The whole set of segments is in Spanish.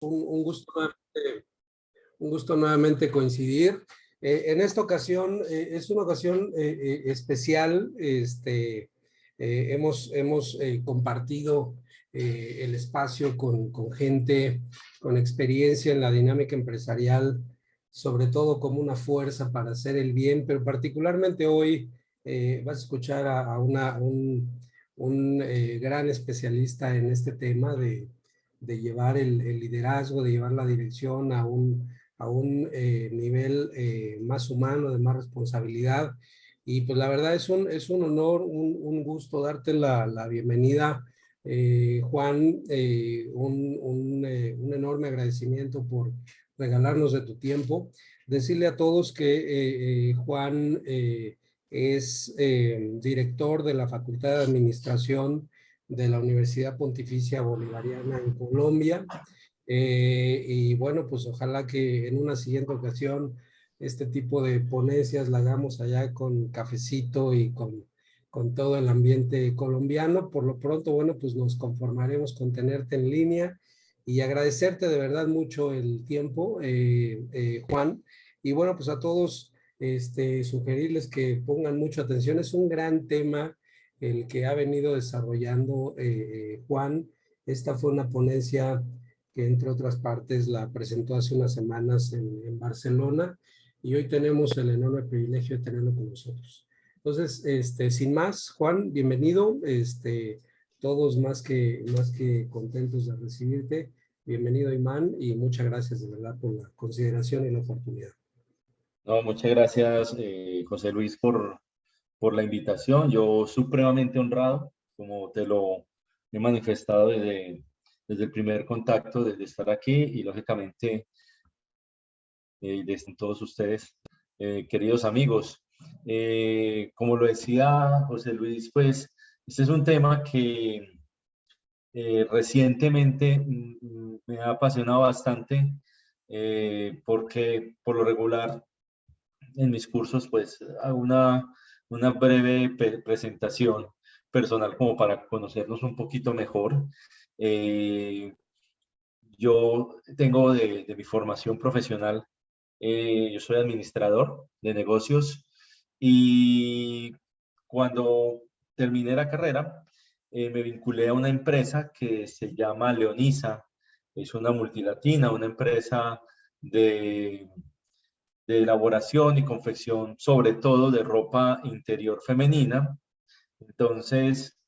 Un un gusto nuevamente coincidir. En esta ocasión es una ocasión especial. Hemos compartido el espacio con gente con experiencia en la dinámica empresarial, sobre todo como una fuerza para hacer el bien, pero particularmente hoy vas a escuchar a un gran especialista en este tema de llevar el liderazgo, de llevar la dirección a un nivel más humano, de más responsabilidad. Y pues la verdad es un honor, un gusto darte la bienvenida, Juan. Un enorme agradecimiento por regalarnos de tu tiempo. Decirle a todos que Juan es director de la Facultad de Administración de la Universidad Pontificia Bolivariana en Colombia. Y bueno, pues ojalá que en una siguiente ocasión este tipo de ponencias la hagamos allá con cafecito y con todo el ambiente colombiano. Por lo pronto, bueno, pues nos conformaremos con tenerte en línea y agradecerte de verdad mucho el tiempo, Juan. Y bueno, pues a todos sugerirles que pongan mucha atención. Es un gran tema el que ha venido desarrollando Juan. Esta fue una ponencia que entre otras partes la presentó hace unas semanas en Barcelona, y hoy tenemos el enorme privilegio de tenerlo con nosotros. Entonces, sin más, Juan, bienvenido. Todos más que contentos de recibirte. Bienvenido, Imán, y muchas gracias de verdad por la consideración y la oportunidad. No, muchas gracias, José Luis, por la invitación. Yo supremamente honrado, como te lo he manifestado desde el primer contacto, desde estar aquí y lógicamente desde todos ustedes, queridos amigos. Como lo decía José Luis, pues este es un tema que recientemente me ha apasionado bastante porque por lo regular en mis cursos pues hago una breve presentación personal como para conocernos un poquito mejor. Eh, yo tengo de mi formación profesional, yo soy administrador de negocios y cuando terminé la carrera me vinculé a una empresa que se llama Leonisa. Es una multilatina, una empresa de de elaboración y confección, sobre todo de ropa interior femenina. Entonces,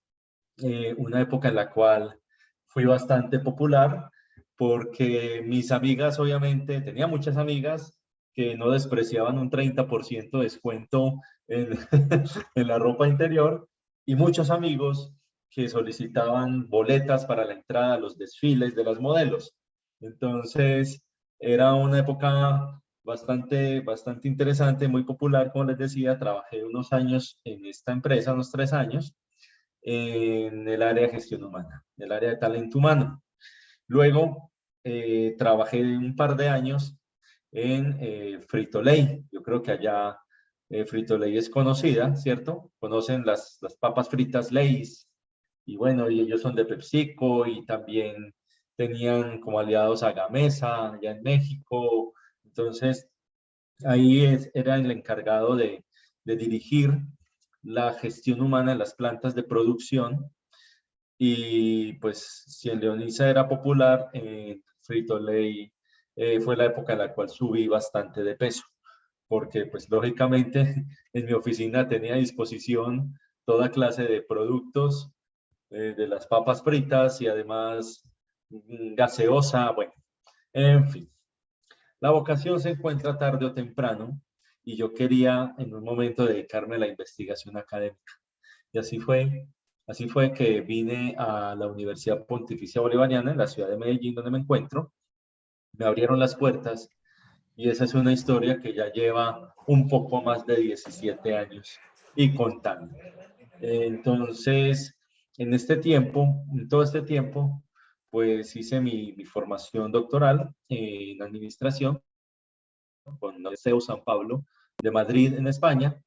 una época en la cual fui bastante popular porque mis amigas, obviamente, tenía muchas amigas que no despreciaban un 30% de descuento en, en la ropa interior y muchos amigos que solicitaban boletas para la entrada a los desfiles de las modelos. Entonces, era una época bastante interesante, muy popular, como les decía. Trabajé unos años en esta empresa, unos 3 años, en el área de gestión humana, en el área de talento humano. Luego trabajé un par de años en Frito-Lay. Yo creo que allá Frito-Lay es conocida, ¿cierto? Conocen las papas fritas Lay's. Y bueno, y ellos son de PepsiCo y también tenían como aliados a Gamesa allá en México. Entonces, ahí era el encargado de dirigir la gestión humana en las plantas de producción. Y pues si en Leonisa era popular, en Frito-Lay fue la época en la cual subí bastante de peso, porque pues lógicamente en mi oficina tenía a disposición toda clase de productos, de las papas fritas y además gaseosa, bueno, en fin. La vocación se encuentra tarde o temprano y yo quería en un momento dedicarme a la investigación académica. Y así fue que vine a la Universidad Pontificia Bolivariana en la ciudad de Medellín, donde me encuentro. Me abrieron las puertas y esa es una historia que ya lleva un poco más de 17 años y contando. Entonces, en todo este tiempo, pues hice mi formación doctoral en administración con la CEU San Pablo de Madrid, en España.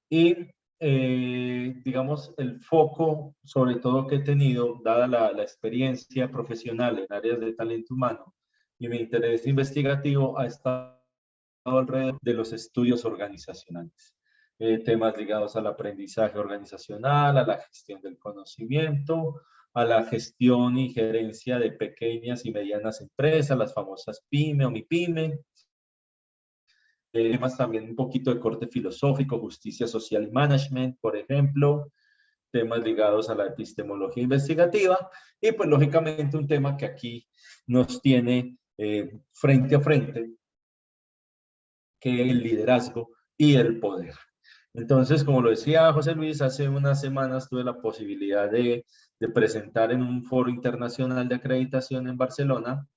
Y digamos, el foco sobre todo que he tenido, dada la experiencia profesional en áreas de talento humano, y mi interés investigativo ha estado alrededor de los estudios organizacionales. Temas ligados al aprendizaje organizacional, a la gestión del conocimiento, a la gestión y gerencia de pequeñas y medianas empresas, las famosas PYME o MIPYME. Temas también un poquito de corte filosófico, justicia social y management, por ejemplo. Temas ligados a la epistemología investigativa y pues lógicamente un tema que aquí nos tiene frente a frente, que es el liderazgo y el poder. Entonces, como lo decía José Luis, hace unas semanas tuve la posibilidad de presentar en un foro internacional de acreditación en Barcelona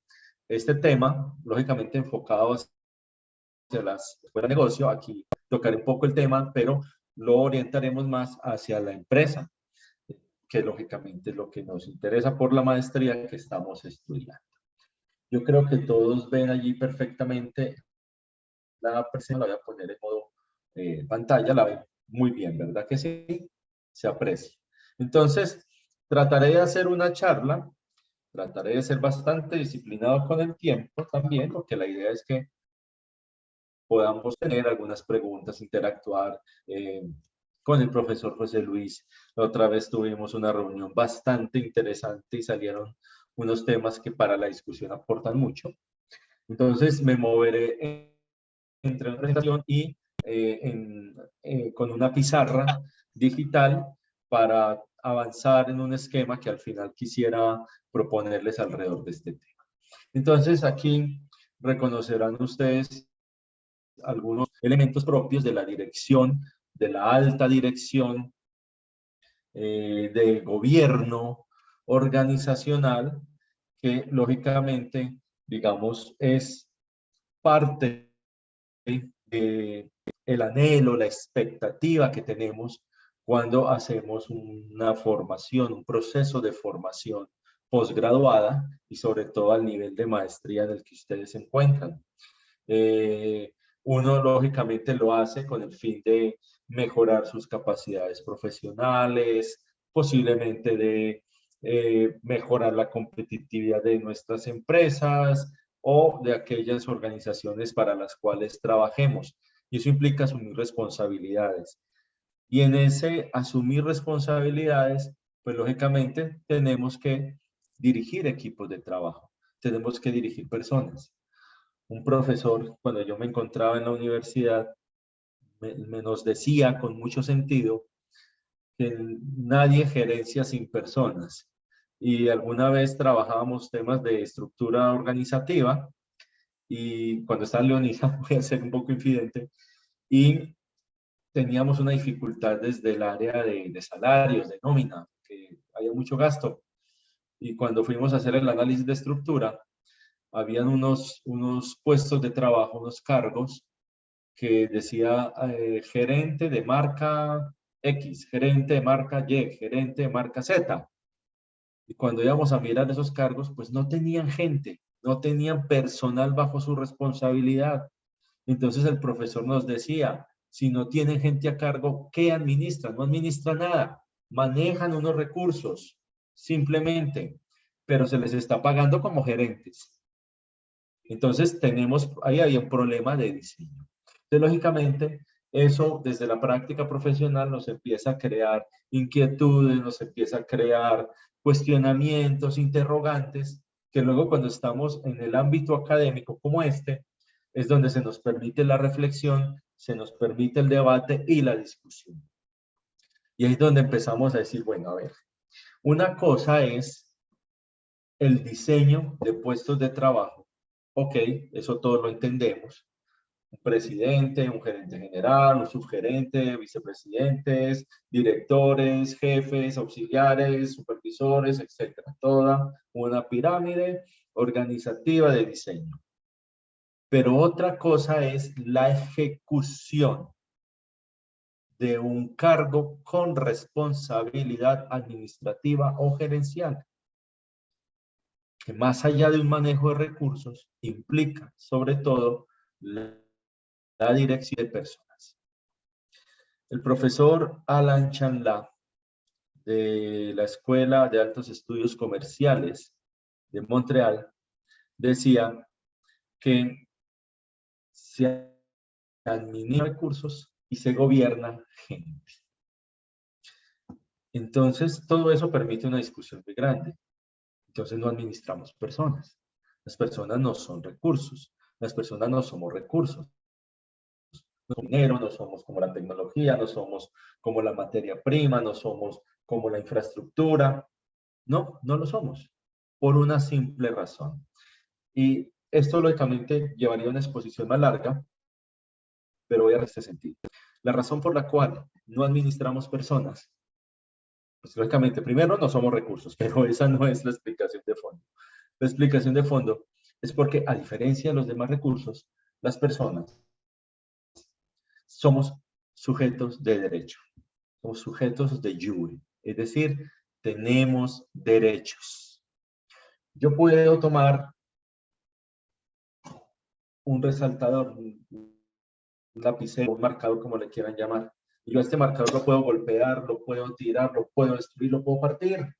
este tema, lógicamente enfocado hacia las escuelas de negocio. Aquí tocaré un poco el tema, pero lo orientaremos más hacia la empresa, que lógicamente es lo que nos interesa por la maestría que estamos estudiando. Yo creo que todos ven allí perfectamente la presentación, la voy a poner en modo pantalla, la ven muy bien, ¿verdad que sí? Se aprecia. Entonces, trataré de hacer una charla, trataré de ser bastante disciplinado con el tiempo también, porque la idea es que podamos tener algunas preguntas, interactuar con el profesor José Luis. La otra vez tuvimos una reunión bastante interesante y salieron unos temas que para la discusión aportan mucho. Entonces me moveré entre una presentación y con una pizarra digital para avanzar en un esquema que al final quisiera proponerles alrededor de este tema. Entonces aquí reconocerán ustedes algunos elementos propios de la dirección, de la alta dirección, de gobierno organizacional, que lógicamente, digamos, es parte de el anhelo, la expectativa que tenemos cuando hacemos una formación, un proceso de formación posgraduada y sobre todo al nivel de maestría en el que ustedes se encuentran. Uno lógicamente lo hace con el fin de mejorar sus capacidades profesionales, posiblemente de mejorar la competitividad de nuestras empresas o de aquellas organizaciones para las cuales trabajemos. Y eso implica asumir responsabilidades. Y en ese asumir responsabilidades, pues lógicamente tenemos que dirigir equipos de trabajo, tenemos que dirigir personas. Un profesor, cuando yo me encontraba en la universidad, me nos decía con mucho sentido que nadie gerencia sin personas. Y alguna vez trabajábamos temas de estructura organizativa y cuando estaba en Leonisa, voy a ser un poco infidente, y teníamos una dificultad desde el área de salarios, de nómina, que había mucho gasto. Y cuando fuimos a hacer el análisis de estructura, habían unos puestos de trabajo, unos cargos que decía gerente de marca X, gerente de marca Y, gerente de marca Z. Y cuando íbamos a mirar esos cargos, pues no tenían gente, no tenían personal bajo su responsabilidad. Entonces el profesor nos decía, si no tienen gente a cargo, ¿qué administran? No administran nada, manejan unos recursos, simplemente, pero se les está pagando como gerentes. Entonces ahí había un problema de diseño. Entonces, lógicamente, eso desde la práctica profesional nos empieza a crear inquietudes, nos empieza a crear cuestionamientos, interrogantes, que luego cuando estamos en el ámbito académico como este, es donde se nos permite la reflexión, se nos permite el debate y la discusión. Y ahí es donde empezamos a decir, bueno, a ver, una cosa es el diseño de puestos de trabajo. Ok, eso todos lo entendemos. Un presidente, un gerente general, un subgerente, vicepresidentes, directores, jefes, auxiliares, supervisores, etcétera. Toda una pirámide organizativa de diseño. Pero otra cosa es la ejecución de un cargo con responsabilidad administrativa o gerencial, que más allá de un manejo de recursos, implica sobre todo la dirección de personas. El profesor Alan Chanla, de la Escuela de Altos Estudios Comerciales de Montreal, decía que se administran recursos y se gobierna gente. Entonces, todo eso permite una discusión muy grande. Entonces, no administramos personas. Las personas no son recursos. Las personas no somos recursos. No somos dinero, no somos como la tecnología, no somos como la materia prima, no somos como la infraestructura. No, no lo somos. Por una simple razón. Y esto, lógicamente, llevaría a una exposición más larga, pero voy a este sentido. La razón por la cual no administramos personas, pues lógicamente, primero, no somos recursos, pero esa no es la explicación de fondo. La explicación de fondo es porque, a diferencia de los demás recursos, las personas somos sujetos de derecho, somos sujetos de jure, es decir, tenemos derechos. Yo puedo tomar un resaltador, un lapicero, un marcador, como le quieran llamar, y yo a este marcador lo puedo golpear, lo puedo tirar, lo puedo destruir, lo puedo partir.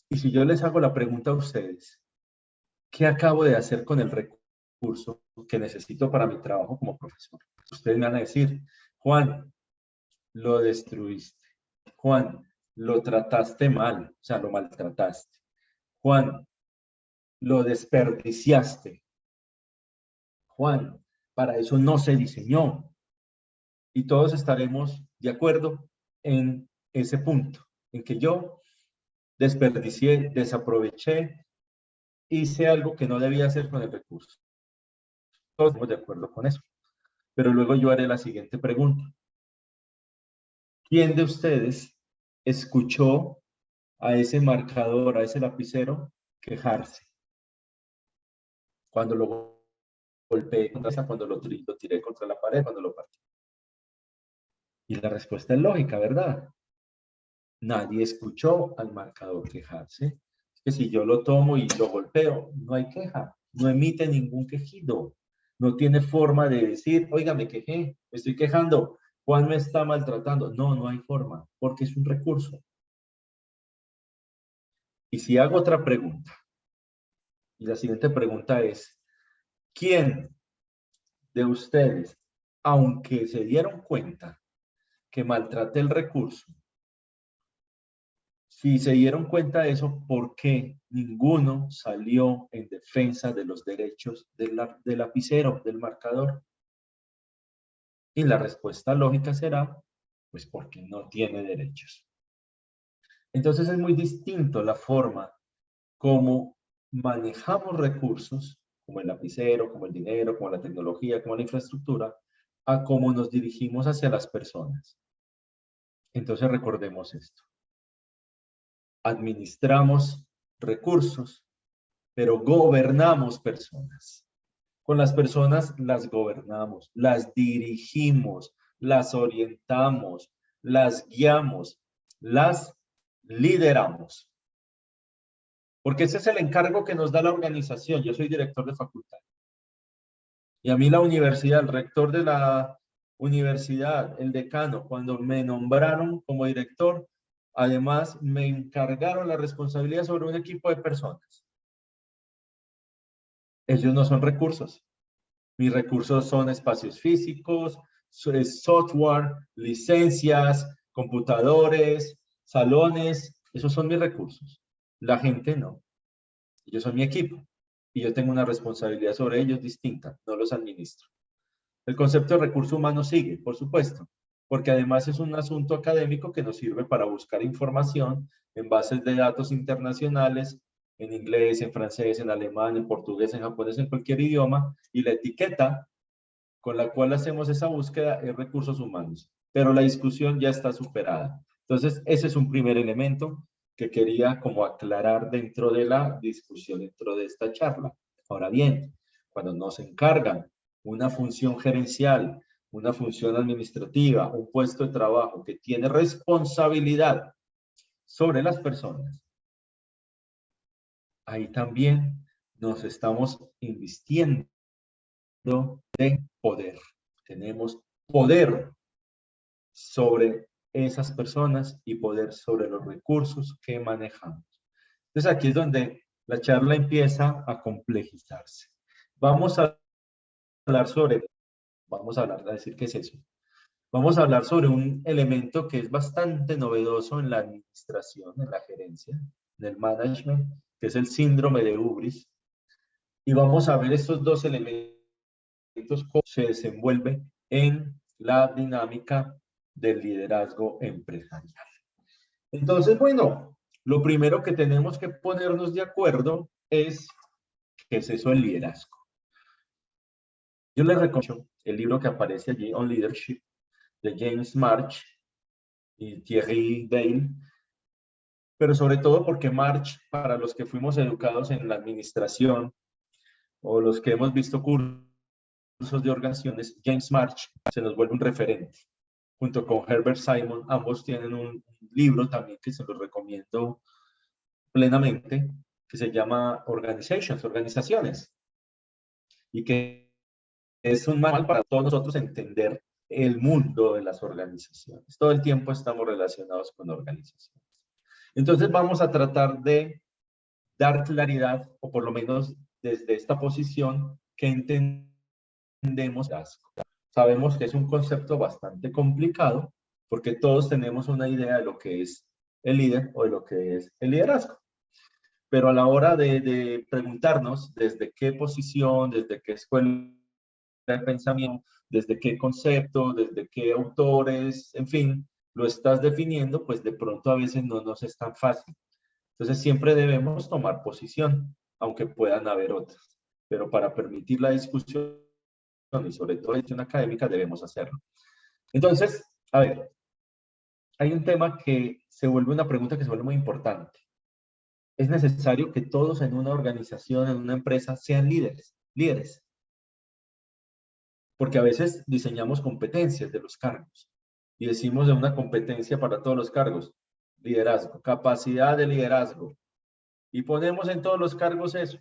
Y si yo les hago la pregunta a ustedes, ¿qué acabo de hacer con el recurso que necesito para mi trabajo como profesor? Ustedes me van a decir, Juan, lo destruiste. Juan, lo trataste mal, o sea, lo maltrataste. Juan, lo desperdiciaste. Juan, para eso no se diseñó. Y todos estaremos de acuerdo en ese punto, en que yo desperdicié, desaproveché, hice algo que no debía hacer con el recurso. Todos estamos de acuerdo con eso. Pero luego yo haré la siguiente pregunta. ¿Quién de ustedes escuchó a ese marcador, a ese lapicero, quejarse cuando lo golpeé cuando lo tiré contra la pared, cuando lo partí? Y la respuesta es lógica, ¿verdad? Nadie escuchó al marcador quejarse. Es que si yo lo tomo y lo golpeo, no hay queja, no emite ningún quejido. No tiene forma de decir, oiga, me quejé, me estoy quejando, Juan me está maltratando. No, no hay forma, porque es un recurso. Y si hago otra pregunta, y la siguiente pregunta es, ¿quién de ustedes, aunque se dieron cuenta que maltraté el recurso, si se dieron cuenta de eso, ¿por qué ninguno salió en defensa de los derechos del lapicero, del marcador? Y la respuesta lógica será, pues porque no tiene derechos. Entonces es muy distinto la forma como manejamos recursos, como el lapicero, como el dinero, como la tecnología, como la infraestructura, a cómo nos dirigimos hacia las personas. Entonces recordemos esto. Administramos recursos, pero gobernamos personas. Con las personas las gobernamos, las dirigimos, las orientamos, las guiamos, las lideramos. Porque ese es el encargo que nos da la organización. Yo soy director de facultad. Y a mí la universidad, el rector de la universidad, el decano, cuando me nombraron como director, además me encargaron la responsabilidad sobre un equipo de personas. Ellos no son recursos. Mis recursos son espacios físicos, software, licencias, computadores, salones. Esos son mis recursos. La gente no. Ellos son mi equipo. Y yo tengo una responsabilidad sobre ellos distinta. No los administro. El concepto de recurso humano sigue, por supuesto, porque además es un asunto académico que nos sirve para buscar información en bases de datos internacionales, en inglés, en francés, en alemán, en portugués, en japonés, en cualquier idioma, y la etiqueta con la cual hacemos esa búsqueda es recursos humanos, pero la discusión ya está superada. Entonces, ese es un primer elemento que quería como aclarar dentro de la discusión, dentro de esta charla. Ahora bien, cuando nos encargan una función gerencial, una función administrativa, un puesto de trabajo que tiene responsabilidad sobre las personas, ahí también nos estamos invistiendo de poder. Tenemos poder sobre esas personas y poder sobre los recursos que manejamos. Entonces aquí es donde la charla empieza a complejizarse. Vamos a hablar sobre, a decir qué es eso. Vamos a hablar sobre un elemento que es bastante novedoso en la administración, en la gerencia, en el management, que es el síndrome de Hubris. Y vamos a ver estos dos elementos, cómo se desenvuelve en la dinámica del liderazgo empresarial. Entonces, bueno, lo primero que tenemos que ponernos de acuerdo es qué es eso del liderazgo. Yo les recomiendo el libro que aparece allí, On Leadership, de James March y Thierry Dale, pero sobre todo porque March, para los que fuimos educados en la administración o los que hemos visto cursos de organizaciones, James March se nos vuelve un referente. Junto con Herbert Simon, ambos tienen un libro también que se los recomiendo plenamente, que se llama Organizaciones, y que es un manual para todos nosotros entender el mundo de las organizaciones. Todo el tiempo estamos relacionados con organizaciones. Entonces vamos a tratar de dar claridad, o por lo menos desde esta posición, que entendemos liderazgo. Sabemos que es un concepto bastante complicado, porque todos tenemos una idea de lo que es el líder o de lo que es el liderazgo. Pero a la hora de preguntarnos desde qué posición, desde qué escuela de pensamiento, desde qué concepto, desde qué autores, en fin, lo estás definiendo, pues de pronto a veces no nos es tan fácil. Entonces siempre debemos tomar posición, aunque puedan haber otras. Pero para permitir la discusión y sobre todo la discusión académica debemos hacerlo. Entonces, a ver, hay un tema que se vuelve una pregunta que se vuelve muy importante. ¿Es necesario que todos en una organización, en una empresa, sean líderes? Porque a veces diseñamos competencias de los cargos y decimos de una competencia para todos los cargos, liderazgo, capacidad de liderazgo, y ponemos en todos los cargos eso,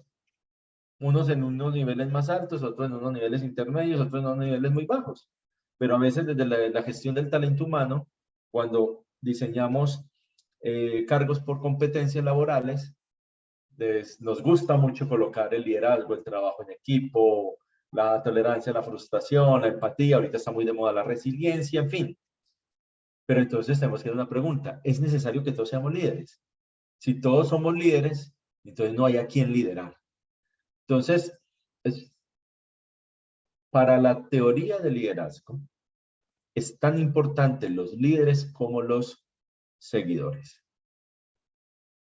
unos en unos niveles más altos, otros en unos niveles intermedios, otros en unos niveles muy bajos, pero a veces desde la gestión del talento humano, cuando diseñamos cargos por competencias laborales, nos gusta mucho colocar el liderazgo, el trabajo en equipo, la tolerancia a la frustración, la empatía, ahorita está muy de moda la resiliencia, en fin. Pero entonces tenemos que hacer una pregunta, ¿es necesario que todos seamos líderes? Si todos somos líderes, entonces no hay a quién liderar. Entonces, para la teoría del liderazgo, es tan importante los líderes como los seguidores.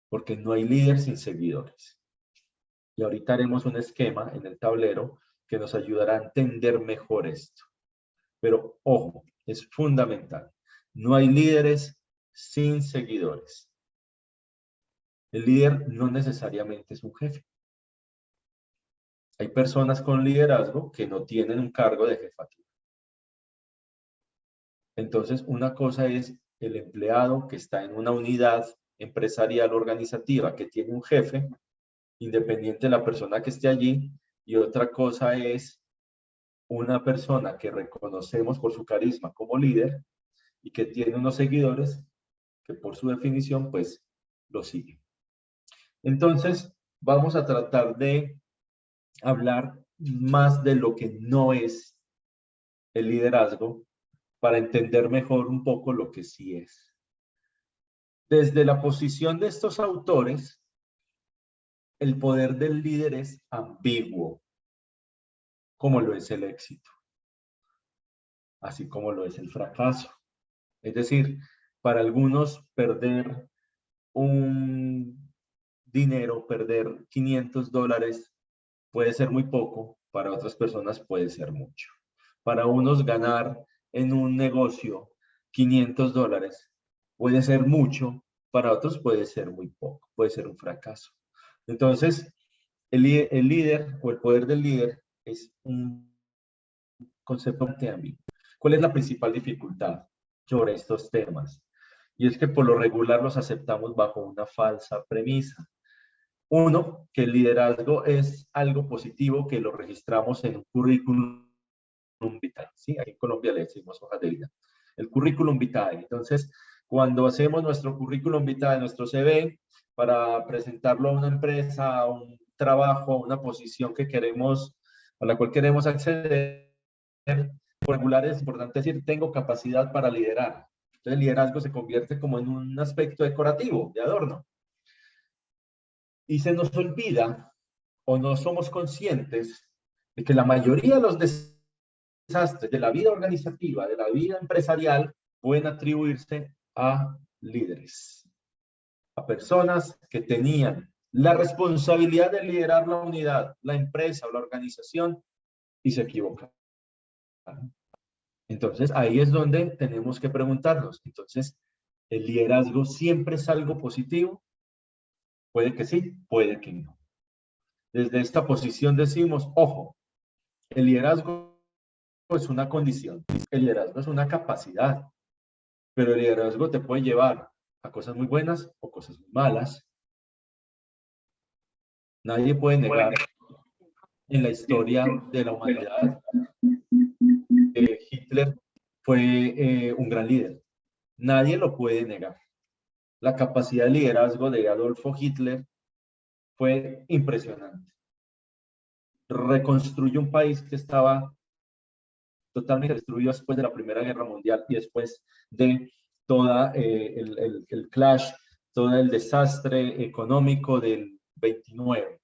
Porque no hay líder sin seguidores. Y ahorita haremos un esquema en el tablero que nos ayudará a entender mejor esto. Pero ojo, es fundamental. No hay líderes sin seguidores. El líder no necesariamente es un jefe. Hay personas con liderazgo que no tienen un cargo de jefatura. Entonces, una cosa es el empleado que está en una unidad empresarial organizativa que tiene un jefe, independiente de la persona que esté allí, y otra cosa es una persona que reconocemos por su carisma como líder y que tiene unos seguidores que por su definición pues lo siguen. Entonces vamos a tratar de hablar más de lo que no es el liderazgo para entender mejor un poco lo que sí es. Desde la posición de estos autores, el poder del líder es ambiguo, como lo es el éxito, así como lo es el fracaso. Es decir, para algunos perder un dinero, perder $500 puede ser muy poco, para otras personas puede ser mucho. Para unos ganar en un negocio $500 puede ser mucho, para otros puede ser muy poco, puede ser un fracaso. Entonces, el líder o el poder del líder es un concepto muy ambiguo. ¿Cuál es la principal dificultad sobre estos temas? Y es que por lo regular los aceptamos bajo una falsa premisa. Uno, que el liderazgo es algo positivo que lo registramos en un currículum vitae. ¿Sí? Aquí en Colombia le decimos hojas de vida. El currículum vitae. Entonces, Cuando hacemos nuestro currículum vitae, nuestro CV, para presentarlo a una empresa, a un trabajo, a una posición que queremos, a la cual queremos acceder, por regular es importante decir, tengo capacidad para liderar. Entonces el liderazgo se convierte como en un aspecto decorativo, de adorno. Y se nos olvida o no somos conscientes de que la mayoría de los desastres de la vida organizativa, de la vida empresarial, pueden atribuirse a líderes, a personas que tenían la responsabilidad de liderar la unidad, la empresa o la organización y se equivocaron. Entonces, ahí es donde tenemos que preguntarnos. Entonces, ¿el liderazgo siempre es algo positivo? Puede que sí, puede que no. Desde esta posición decimos, ojo, el liderazgo es una condición, el liderazgo es una capacidad, pero el liderazgo te puede llevar a cosas muy buenas o cosas muy malas. Nadie puede negar en la historia de la humanidad que Hitler fue un gran líder. Nadie lo puede negar. La capacidad de liderazgo de Adolfo Hitler fue impresionante. Reconstruyó un país que estaba totalmente destruido después de la Primera Guerra Mundial y después de todo el clash, todo el desastre económico del 29.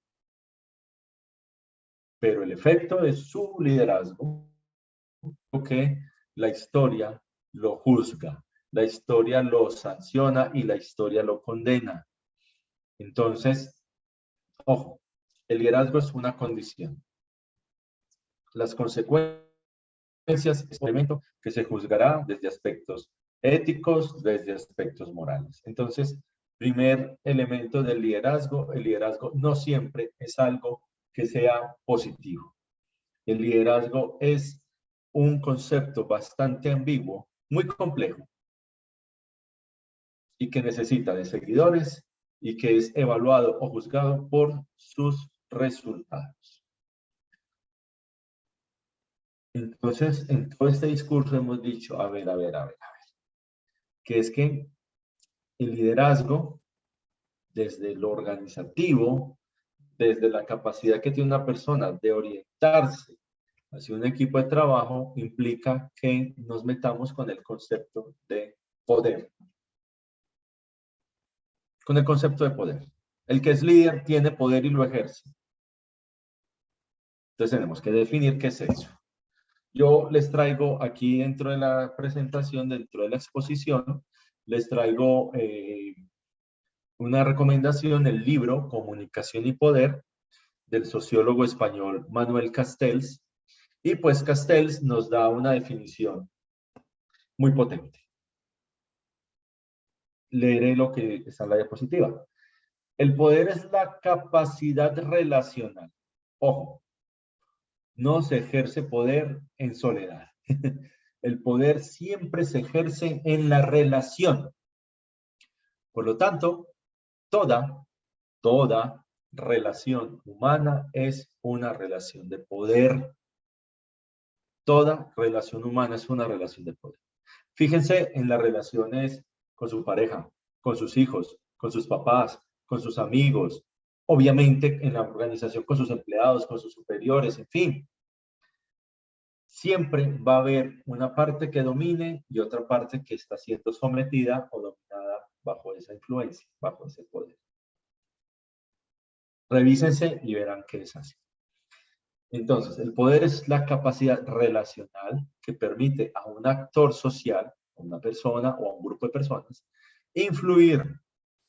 Pero el efecto de su liderazgo, que la historia lo juzga, la historia lo sanciona y la historia lo condena. Entonces, ojo, el liderazgo es una condición. Las consecuencias es un elemento que se juzgará desde aspectos éticos, desde aspectos morales. Entonces, primer elemento del liderazgo, el liderazgo no siempre es algo que sea positivo. El liderazgo es un concepto bastante ambiguo, muy complejo, y que necesita de seguidores y que es evaluado o juzgado por sus resultados. Entonces, en todo este discurso hemos dicho, a ver, que es que el liderazgo, desde lo organizativo, desde la capacidad que tiene una persona de orientarse hacia un equipo de trabajo, implica que nos metamos con el concepto de poder. Con el concepto de poder. El que es líder tiene poder y lo ejerce. Entonces tenemos que definir qué es eso. Yo les traigo aquí dentro de la presentación, dentro de la exposición, les traigo una recomendación, el libro Comunicación y Poder, del sociólogo español Manuel Castells. Y pues Castells nos da una definición muy potente. Leeré lo que está en la diapositiva. El poder es la capacidad relacional. Ojo, no se ejerce poder en soledad. El poder siempre se ejerce en la relación. Por lo tanto, toda relación humana es una relación de poder. Toda relación humana es una relación de poder. Fíjense en las relaciones con su pareja, con sus hijos, con sus papás, con sus amigos, obviamente en la organización con sus empleados, con sus superiores, en fin. Siempre va a haber una parte que domine y otra parte que está siendo sometida o dominada bajo esa influencia, bajo ese poder. Revísense y verán que es así. Entonces, el poder es la capacidad relacional que permite a un actor social, a una persona o a un grupo de personas, influir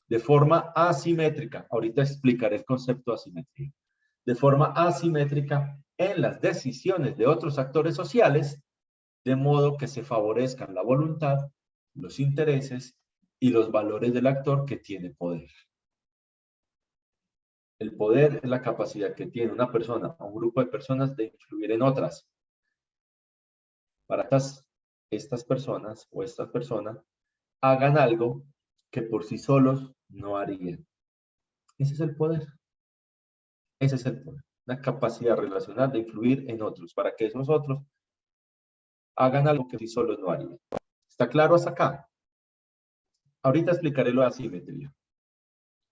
de forma asimétrica. Ahorita explicaré el concepto de asimetría. De forma asimétrica en las decisiones de otros actores sociales, de modo que se favorezcan la voluntad, los intereses y los valores del actor que tiene poder. El poder es la capacidad que tiene una persona o un grupo de personas de influir en otras. Para que estas personas o esta persona hagan algo que por sí solos no harían. Ese es el poder. Ese es el poder. Una capacidad relacional de influir en otros para que esos otros hagan algo que por sí solos no harían. ¿Está claro hasta acá? Ahorita explicaré lo de asimetría,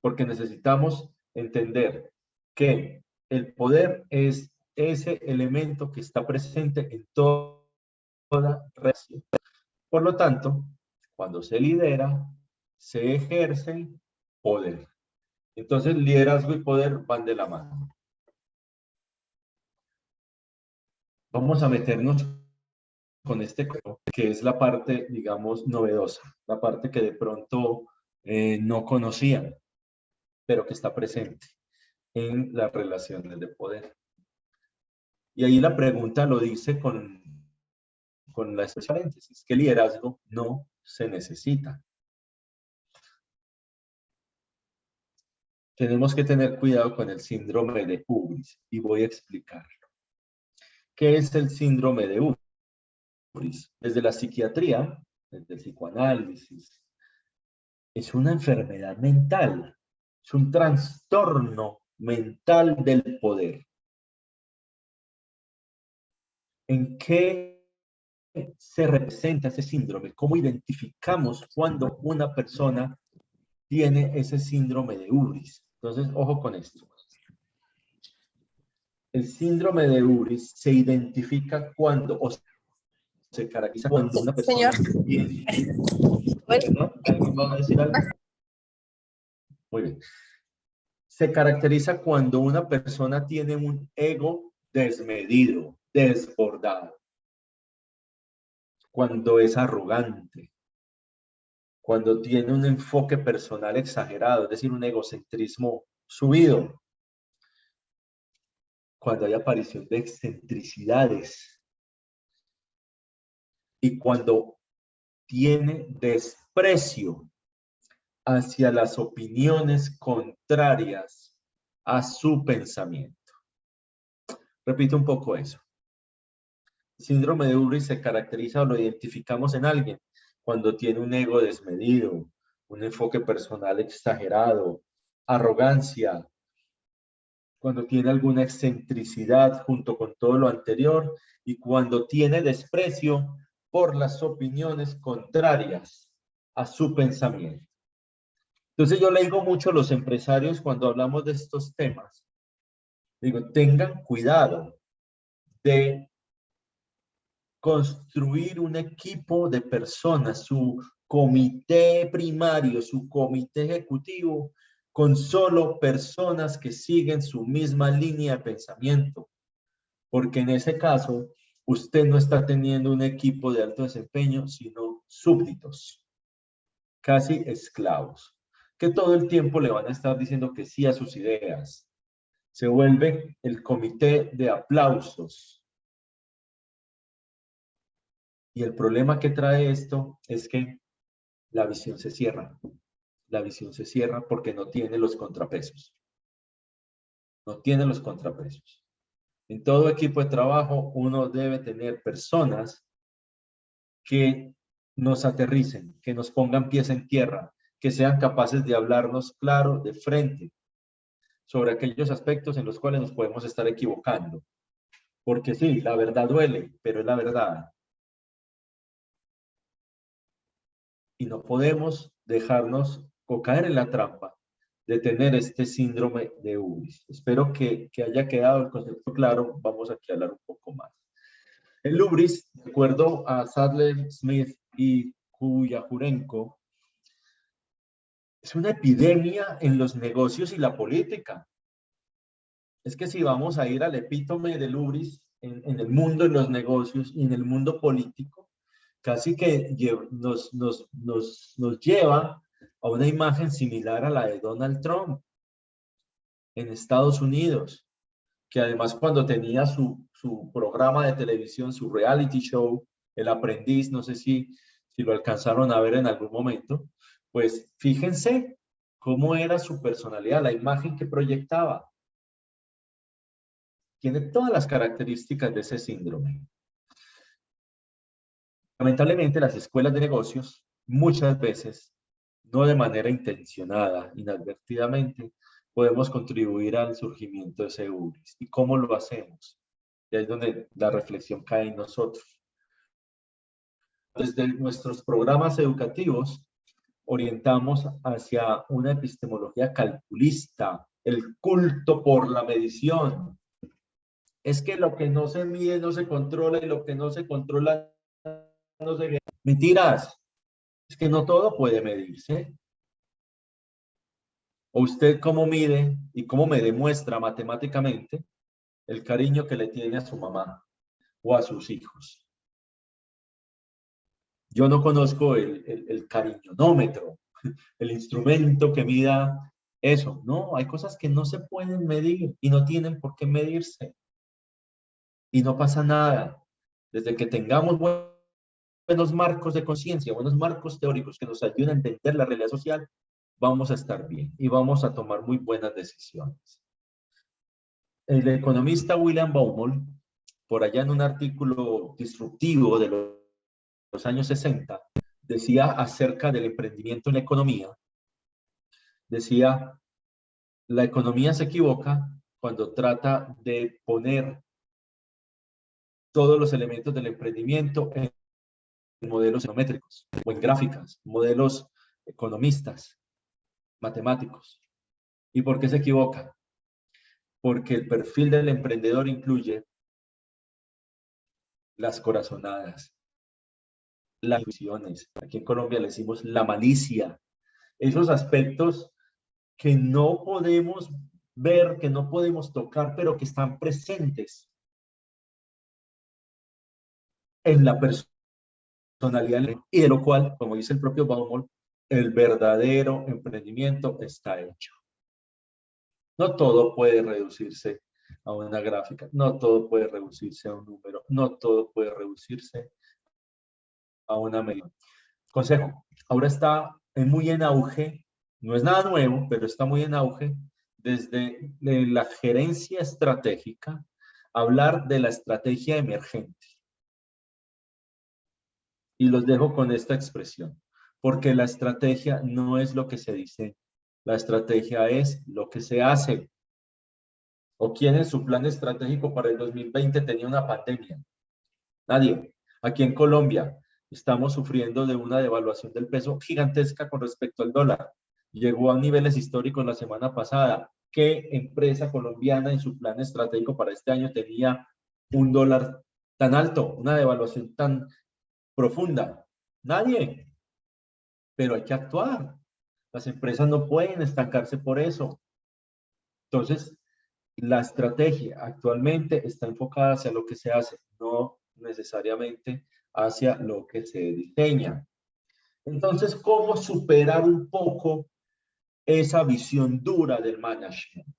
porque necesitamos entender que el poder es ese elemento que está presente en toda relación. Por lo tanto, cuando se lidera, se ejerce poder. Entonces, liderazgo y poder van de la mano. Vamos a meternos con este que es la parte, digamos, novedosa, la parte que de pronto no conocían, pero que está presente en las relaciones de poder. Y ahí la pregunta lo dice con la expresión paréntesis, que liderazgo no se necesita. Tenemos que tener cuidado con el síndrome de Ubris y voy a explicarlo. ¿Qué es el síndrome de Ubris? Desde la psiquiatría, desde el psicoanálisis, es una enfermedad mental, es un trastorno mental del poder. ¿En qué se representa ese síndrome? ¿Cómo identificamos cuando una persona tiene ese síndrome de Ubris? Entonces, ojo con esto. El síndrome de Ubris se identifica cuando, o se caracteriza cuando una persona tiene... ¿No? ¿Alguien va a decir algo? Muy bien. Se caracteriza cuando una persona tiene un ego desmedido, desbordado, cuando es arrogante, cuando tiene un enfoque personal exagerado, es decir, un egocentrismo subido, cuando hay aparición de excentricidades y cuando tiene desprecio hacia las opiniones contrarias a su pensamiento. Repito un poco eso. El síndrome de Ubris se caracteriza o lo identificamos en alguien cuando tiene un ego desmedido, un enfoque personal exagerado, arrogancia, cuando tiene alguna excentricidad junto con todo lo anterior y cuando tiene desprecio por las opiniones contrarias a su pensamiento. Entonces yo le digo mucho a los empresarios cuando hablamos de estos temas, digo, tengan cuidado de construir un equipo de personas, su comité primario, su comité ejecutivo, con solo personas que siguen su misma línea de pensamiento. Porque en ese caso, usted no está teniendo un equipo de alto desempeño, sino súbditos, casi esclavos, que todo el tiempo le van a estar diciendo que sí a sus ideas. Se vuelve el comité de aplausos. Y el problema que trae esto es que la visión se cierra. La visión se cierra porque no tiene los contrapesos. No tiene los contrapesos. En todo equipo de trabajo uno debe tener personas que nos aterricen, que nos pongan pies en tierra, que sean capaces de hablarnos claro de frente sobre aquellos aspectos en los cuales nos podemos estar equivocando. Porque sí, la verdad duele, pero es la verdad. Y no podemos dejarnos o caer en la trampa de tener este síndrome de Ubris. Espero que haya quedado el concepto claro. Vamos aquí a hablar un poco más. El Ubris, de acuerdo a Sadler, Smith y Kuyahurenko, es una epidemia en los negocios y la política. Es que si vamos a ir al epítome del Ubris en el mundo de los negocios y en el mundo político, casi que nos lleva a una imagen similar a la de Donald Trump en Estados Unidos, que además cuando tenía su programa de televisión, su reality show, El Aprendiz, no sé si lo alcanzaron a ver en algún momento, pues fíjense cómo era su personalidad, la imagen que proyectaba. Tiene todas las características de ese síndrome. Lamentablemente, las escuelas de negocios, muchas veces, no de manera intencionada, inadvertidamente, podemos contribuir al surgimiento de ese Ubris. ¿Y cómo lo hacemos? Y ahí es donde la reflexión cae en nosotros. Desde nuestros programas educativos, orientamos hacia una epistemología calculista, el culto por la medición. Es que lo que no se mide no se controla y lo que no se controla no se... Mentiras. Es que no todo puede medirse. ¿O usted cómo mide y cómo me demuestra matemáticamente el cariño que le tiene a su mamá o a sus hijos? Yo no conozco el cariñonómetro, el instrumento que mida eso. No, hay cosas que no se pueden medir y no tienen por qué medirse. Y no pasa nada. Desde que tengamos buenos marcos de conciencia, buenos marcos teóricos que nos ayuden a entender la realidad social, vamos a estar bien y vamos a tomar muy buenas decisiones. El economista William Baumol, por allá en un artículo disruptivo de los años 60, decía acerca del emprendimiento en la economía, decía, la economía se equivoca cuando trata de poner todos los elementos del emprendimiento en modelos econométricos o en gráficas, modelos economistas, matemáticos. ¿Y por qué se equivoca? Porque el perfil del emprendedor incluye las corazonadas, las intuiciones. Aquí en Colombia le decimos la malicia. Esos aspectos que no podemos ver, que no podemos tocar, pero que están presentes en la personalidad y de lo cual, como dice el propio Baumol, el verdadero emprendimiento está hecho. No todo puede reducirse a una gráfica, no todo puede reducirse a un número, no todo puede reducirse a una medida. Consejo, ahora está muy en auge, no es nada nuevo, pero está muy en auge desde la gerencia estratégica, hablar de la estrategia emergente. Y los dejo con esta expresión, porque la estrategia no es lo que se dice, la estrategia es lo que se hace. ¿O quién en su plan estratégico para el 2020 tenía una pandemia? Nadie. Aquí en Colombia estamos sufriendo de una devaluación del peso gigantesca con respecto al dólar. Llegó a niveles históricos la semana pasada. ¿Qué empresa colombiana en su plan estratégico para este año tenía un dólar tan alto, una devaluación tan profunda? Nadie. Pero hay que actuar. Las empresas no pueden estancarse por eso. Entonces, la estrategia actualmente está enfocada hacia lo que se hace, no necesariamente hacia lo que se diseña. Entonces, ¿cómo superar un poco esa visión dura del management?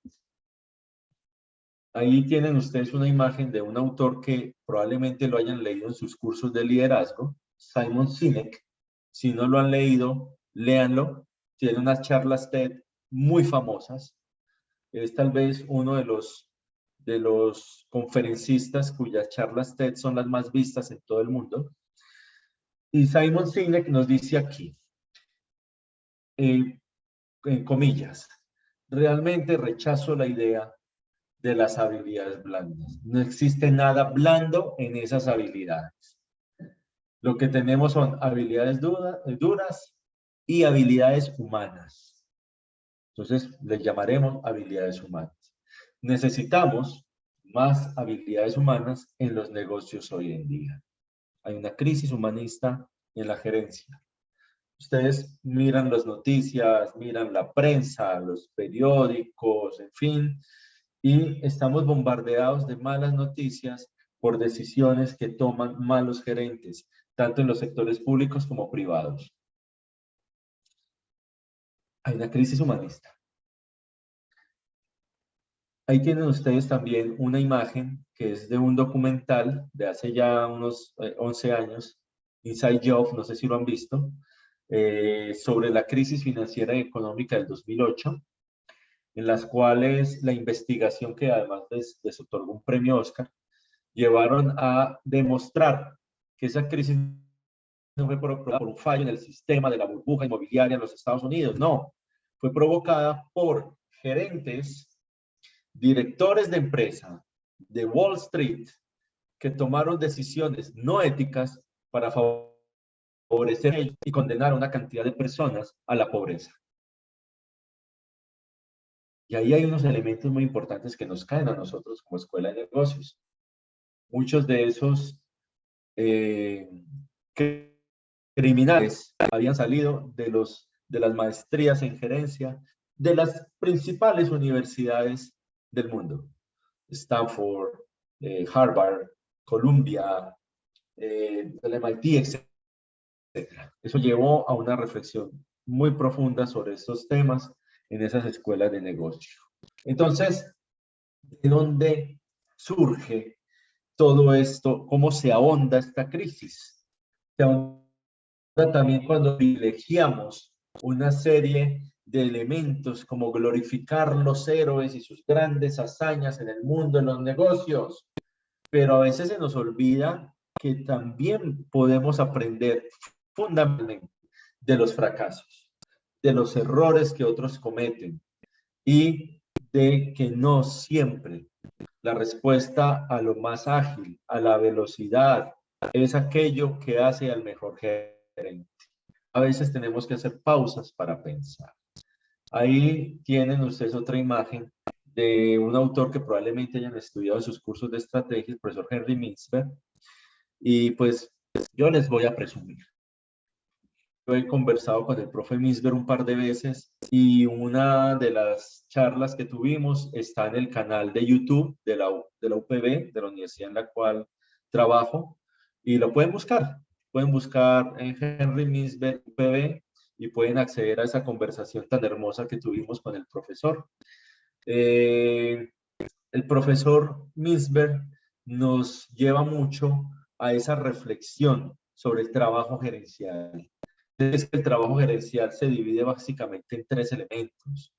Ahí tienen ustedes una imagen de un autor que probablemente lo hayan leído en sus cursos de liderazgo, Simon Sinek. Si no lo han leído, léanlo. Tiene unas charlas TED muy famosas. Es tal vez uno de los conferencistas cuyas charlas TED son las más vistas en todo el mundo. Y Simon Sinek nos dice aquí, en comillas, realmente rechazo la idea de las habilidades blandas. No existe nada blando en esas habilidades. Lo que tenemos son habilidades duras y habilidades humanas. Entonces, les llamaremos habilidades humanas. Necesitamos más habilidades humanas en los negocios hoy en día. Hay una crisis humanista en la gerencia. Ustedes miran las noticias, miran la prensa, los periódicos, en fin, y estamos bombardeados de malas noticias por decisiones que toman malos gerentes, tanto en los sectores públicos como privados. Hay una crisis humanista. Ahí tienen ustedes también una imagen que es de un documental de hace ya unos 11 años, Inside Job, no sé si lo han visto, sobre la crisis financiera y económica del 2008, en las cuales la investigación que además les otorgó un premio Oscar, llevaron a demostrar que esa crisis no fue provocada por un fallo en el sistema de la burbuja inmobiliaria en los Estados Unidos, no, fue provocada por gerentes, directores de empresa de Wall Street que tomaron decisiones no éticas para empobrecer ellos y condenar a una cantidad de personas a la pobreza. Y ahí hay unos elementos muy importantes que nos caen a nosotros como escuela de negocios. Muchos de esos criminales habían salido de las maestrías en gerencia de las principales universidades del mundo. Stanford, Harvard, Columbia, el MIT, etc. Eso llevó a una reflexión muy profunda sobre estos temas en esas escuelas de negocio. Entonces, ¿de dónde surge todo esto? ¿Cómo se ahonda esta crisis? Se ahonda también cuando privilegiamos una serie de elementos como glorificar los héroes y sus grandes hazañas en el mundo, en los negocios, pero a veces se nos olvida que también podemos aprender fundamentalmente de los fracasos, de los errores que otros cometen y de que no siempre la respuesta a lo más ágil, a la velocidad, es aquello que hace al mejor gerente. A veces tenemos que hacer pausas para pensar. Ahí tienen ustedes otra imagen de un autor que probablemente hayan estudiado sus cursos de estrategia, el profesor Henry Mintzberg, y pues yo les voy a presumir. Yo he conversado con el profe Mintzberg un par de veces y una de las charlas que tuvimos está en el canal de YouTube de la UPB, de la universidad en la cual trabajo, y lo pueden buscar. Pueden buscar en Henry Mintzberg UPB y pueden acceder a esa conversación tan hermosa que tuvimos con el profesor. El profesor Mintzberg nos lleva mucho a esa reflexión sobre el trabajo gerencial. Es que el trabajo gerencial se divide básicamente en tres elementos.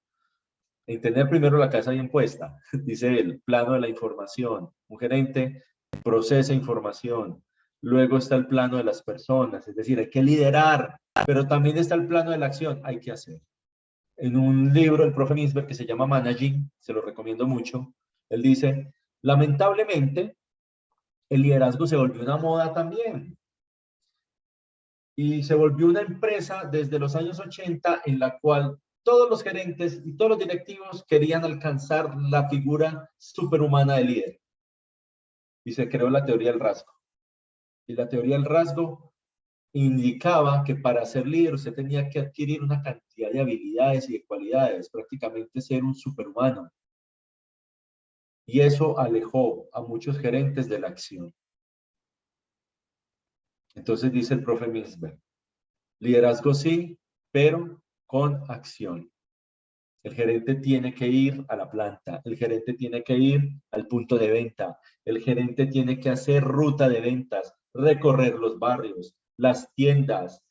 En tener primero la casa bien puesta, dice él, plano de la información. Un gerente procesa información. Luego está el plano de las personas, es decir, hay que liderar, pero también está el plano de la acción, hay que hacer. En un libro del profe Mintzberg que se llama Managing, se lo recomiendo mucho, él dice, lamentablemente, el liderazgo se volvió una moda también. Y se volvió una empresa desde los años 80 en la cual todos los gerentes y todos los directivos querían alcanzar la figura superhumana de líder. Y se creó la teoría del rasgo. Y la teoría del rasgo indicaba que para ser líder usted tenía que adquirir una cantidad de habilidades y de cualidades, prácticamente ser un superhumano. Y eso alejó a muchos gerentes de la acción. Entonces dice el profe Mintzberg, liderazgo sí, pero con acción. El gerente tiene que ir a la planta, el gerente tiene que ir al punto de venta, el gerente tiene que hacer ruta de ventas, recorrer los barrios, las tiendas,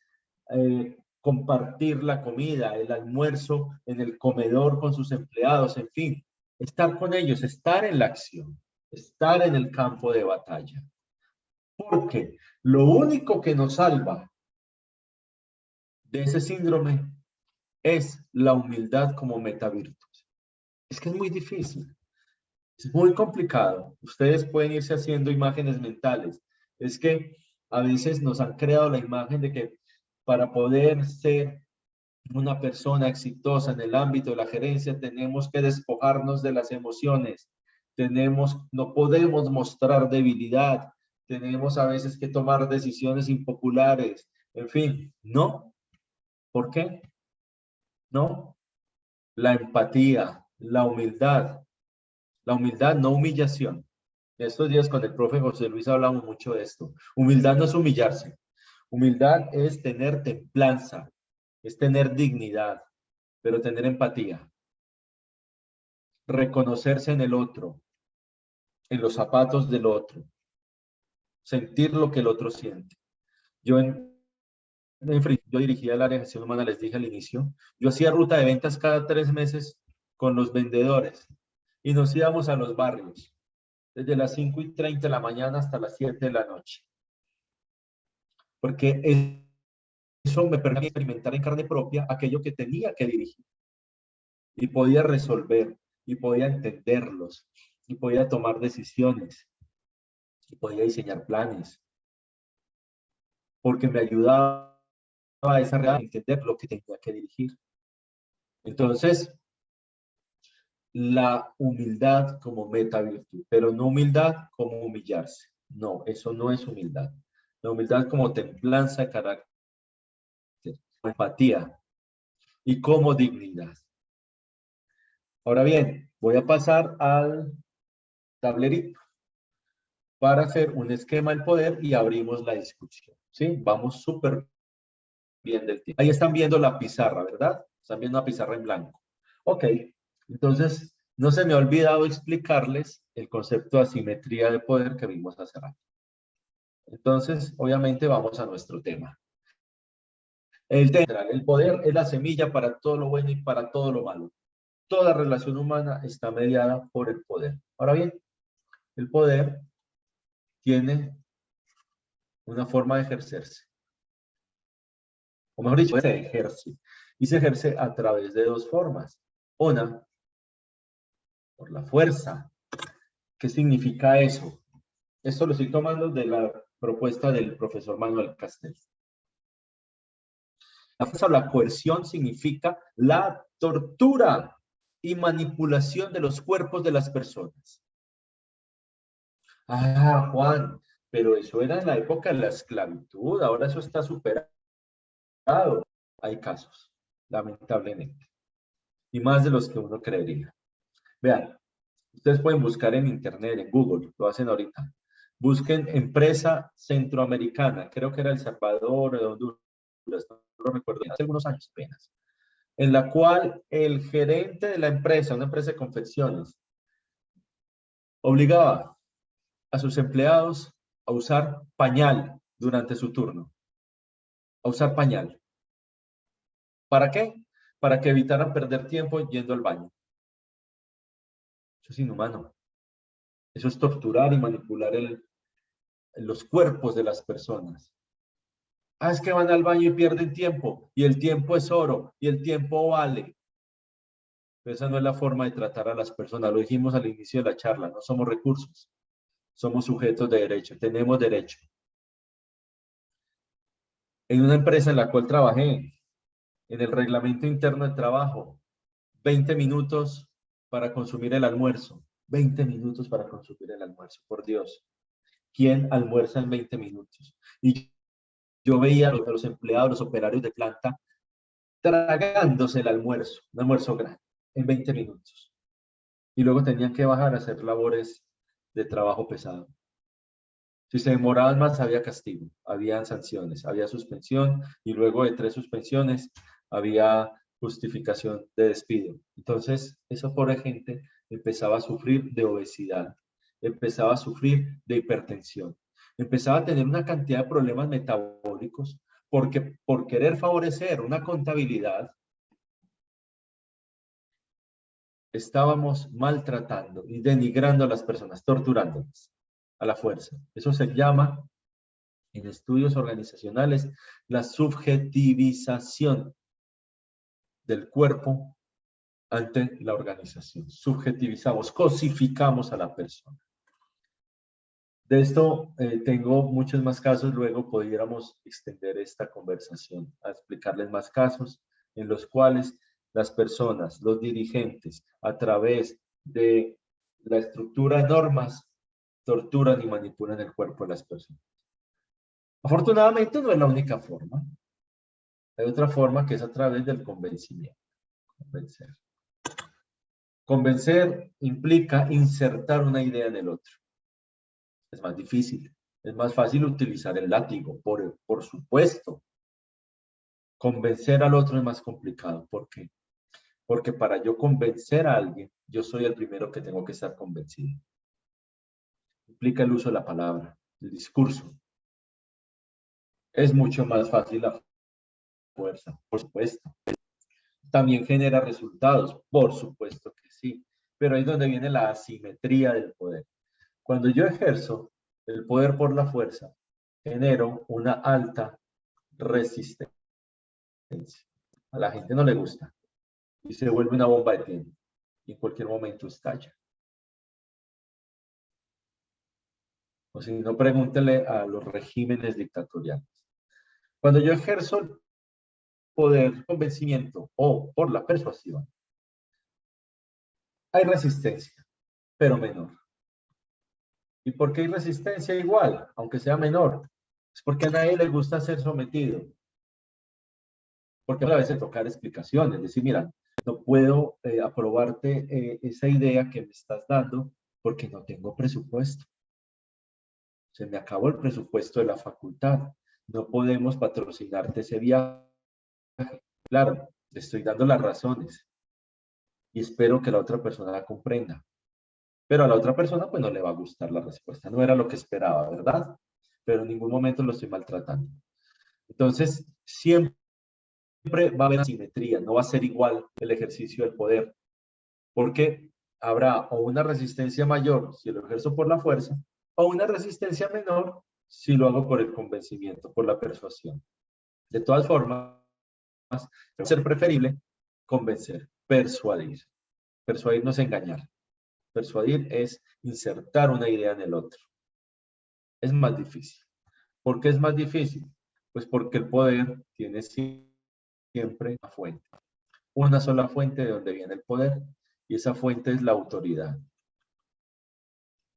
compartir la comida, el almuerzo en el comedor con sus empleados, en fin, estar con ellos, estar en la acción, estar en el campo de batalla. Porque lo único que nos salva de ese síndrome es la humildad como metavirtud. Es que es muy difícil, es muy complicado. Ustedes pueden irse haciendo imágenes mentales. Es que a veces nos han creado la imagen de que para poder ser una persona exitosa en el ámbito de la gerencia tenemos que despojarnos de las emociones. No podemos mostrar debilidad. Tenemos a veces que tomar decisiones impopulares. En fin, no. ¿Por qué? No. La empatía, la humildad, no humillación. Estos días con el profe José Luis hablamos mucho de esto. Humildad no es humillarse. Humildad es tener templanza, es tener dignidad, pero tener empatía. Reconocerse en el otro, en los zapatos del otro. Sentir lo que el otro siente. Yo dirigía el área de gestión humana, les dije al inicio. Yo hacía ruta de ventas cada 3 meses con los vendedores y nos íbamos a los barrios. Desde las 5:30 de la mañana hasta las 7 de la noche. Porque eso me permitía experimentar en carne propia aquello que tenía que dirigir. Y podía resolver, y podía entenderlos, y podía tomar decisiones, y podía diseñar planes. Porque me ayudaba a esa realidad, entender lo que tenía que dirigir. Entonces, la humildad como meta virtud, pero no humildad como humillarse. No, eso no es humildad. La humildad como templanza de carácter, empatía y como dignidad. Ahora bien, voy a pasar al tablerito para hacer un esquema del poder y abrimos la discusión. ¿Sí? Vamos súper bien del tiempo. Ahí están viendo la pizarra, ¿verdad? Están viendo la pizarra en blanco. Ok, entonces no se me ha olvidado explicarles el concepto de asimetría de poder que vimos hace rato. Entonces, obviamente vamos a nuestro tema. El poder es la semilla para todo lo bueno y para todo lo malo. Toda relación humana está mediada por el poder. Ahora bien, el poder tiene una forma de ejercerse. O mejor dicho, se ejerce. Y se ejerce a través de dos formas. Una, por la fuerza. ¿Qué significa eso? Esto lo estoy tomando de la propuesta del profesor Manuel Castells. La fuerza o la coerción significa la tortura y manipulación de los cuerpos de las personas. Ah, Juan, pero eso era en la época de la esclavitud, ahora eso está superado. Hay casos, lamentablemente, y más de los que uno creería. Vean, ustedes pueden buscar en internet, en Google, lo hacen ahorita. Busquen empresa centroamericana, creo que era El Salvador, de Honduras, no lo recuerdo, hace algunos años apenas, en la cual el gerente de la empresa, una empresa de confecciones, obligaba a sus empleados a usar pañal durante su turno, a usar pañal. ¿Para qué? Para que evitaran perder tiempo yendo al baño. Eso es inhumano. Eso es torturar y manipular los cuerpos de las personas. Ah, es que van al baño y pierden tiempo, y el tiempo es oro, y el tiempo vale. Pero esa no es la forma de tratar a las personas. Lo dijimos al inicio de la charla, no somos recursos, somos sujetos de derecho, tenemos derecho. En una empresa en la cual trabajé, en el reglamento interno de trabajo, 20 minutos para consumir el almuerzo. 20 minutos para consumir el almuerzo, por Dios. ¿Quién almuerza en 20 minutos? Y yo veía a los empleados, los operarios de planta, tragándose el almuerzo, un almuerzo grande, en 20 minutos. Y luego tenían que bajar a hacer labores de trabajo pesado. Si se demoraban más, había castigo, había sanciones, había suspensión y luego de 3 suspensiones había justificación de despido. Entonces, esa pobre gente empezaba a sufrir de obesidad, empezaba a sufrir de hipertensión, empezaba a tener una cantidad de problemas metabólicos porque por querer favorecer una contabilidad, estábamos maltratando y denigrando a las personas, torturándolas a la fuerza. Eso se llama, en estudios organizacionales, la subjetivización del cuerpo ante la organización. Subjetivizamos, cosificamos a la persona. De esto tengo muchos más casos, luego pudiéramos extender esta conversación a explicarles más casos en los cuales las personas, los dirigentes, a través de la estructura de normas, torturan y manipulan el cuerpo de las personas. Afortunadamente no es la única forma. Hay otra forma que es a través del convencimiento. Convencer. Convencer implica insertar una idea en el otro. Es más difícil. Es más fácil utilizar el látigo, por supuesto. Convencer al otro es más complicado. ¿Por qué? Porque para yo convencer a alguien, yo soy el primero que tengo que estar convencido. Implica el uso de la palabra, el discurso. Es mucho más fácil la fuerza, por supuesto. También genera resultados, por supuesto que sí. Pero ahí es donde viene la asimetría del poder. Cuando yo ejerzo el poder por la fuerza, genero una alta resistencia. A la gente no le gusta y se vuelve una bomba de tiempo y en cualquier momento estalla. O si no, pregúntele a los regímenes dictatoriales. Cuando yo ejerzo poder, convencimiento o por la persuasión, hay resistencia, pero menor. ¿Y por qué hay resistencia igual, aunque sea menor? Es porque a nadie le gusta ser sometido. Porque a veces tocar explicaciones, decir, mira, no puedo aprobarte esa idea que me estás dando porque no tengo presupuesto. Se me acabó el presupuesto de la facultad. No podemos patrocinarte ese viaje. Claro, le estoy dando las razones y espero que la otra persona la comprenda. Pero a la otra persona pues no le va a gustar la respuesta. No era lo que esperaba, ¿verdad? Pero en ningún momento lo estoy maltratando. Entonces, siempre va a haber asimetría, no va a ser igual el ejercicio del poder, porque habrá o una resistencia mayor si lo ejerzo por la fuerza, o una resistencia menor si lo hago por el convencimiento, por la persuasión. De todas formas, va a ser preferible convencer, persuadir. Persuadir no es engañar. Persuadir es insertar una idea en el otro. Es más difícil. ¿Por qué es más difícil? Pues porque el poder tiene siempre una fuente. Una sola fuente de donde viene el poder, y esa fuente es la autoridad.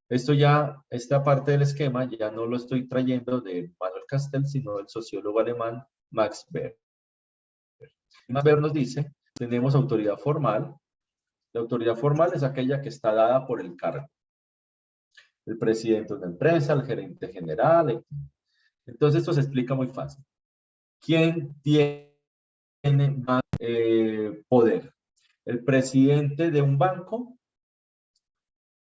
Esto ya, esta parte del esquema ya no lo estoy trayendo de Manuel Castells, sino del sociólogo alemán Max Weber. Max Weber nos dice, tenemos autoridad formal. La autoridad formal es aquella que está dada por el cargo. El presidente de una empresa, el gerente general, etc. Entonces esto se explica muy fácil. ¿Quién tiene más poder? ¿El presidente de un banco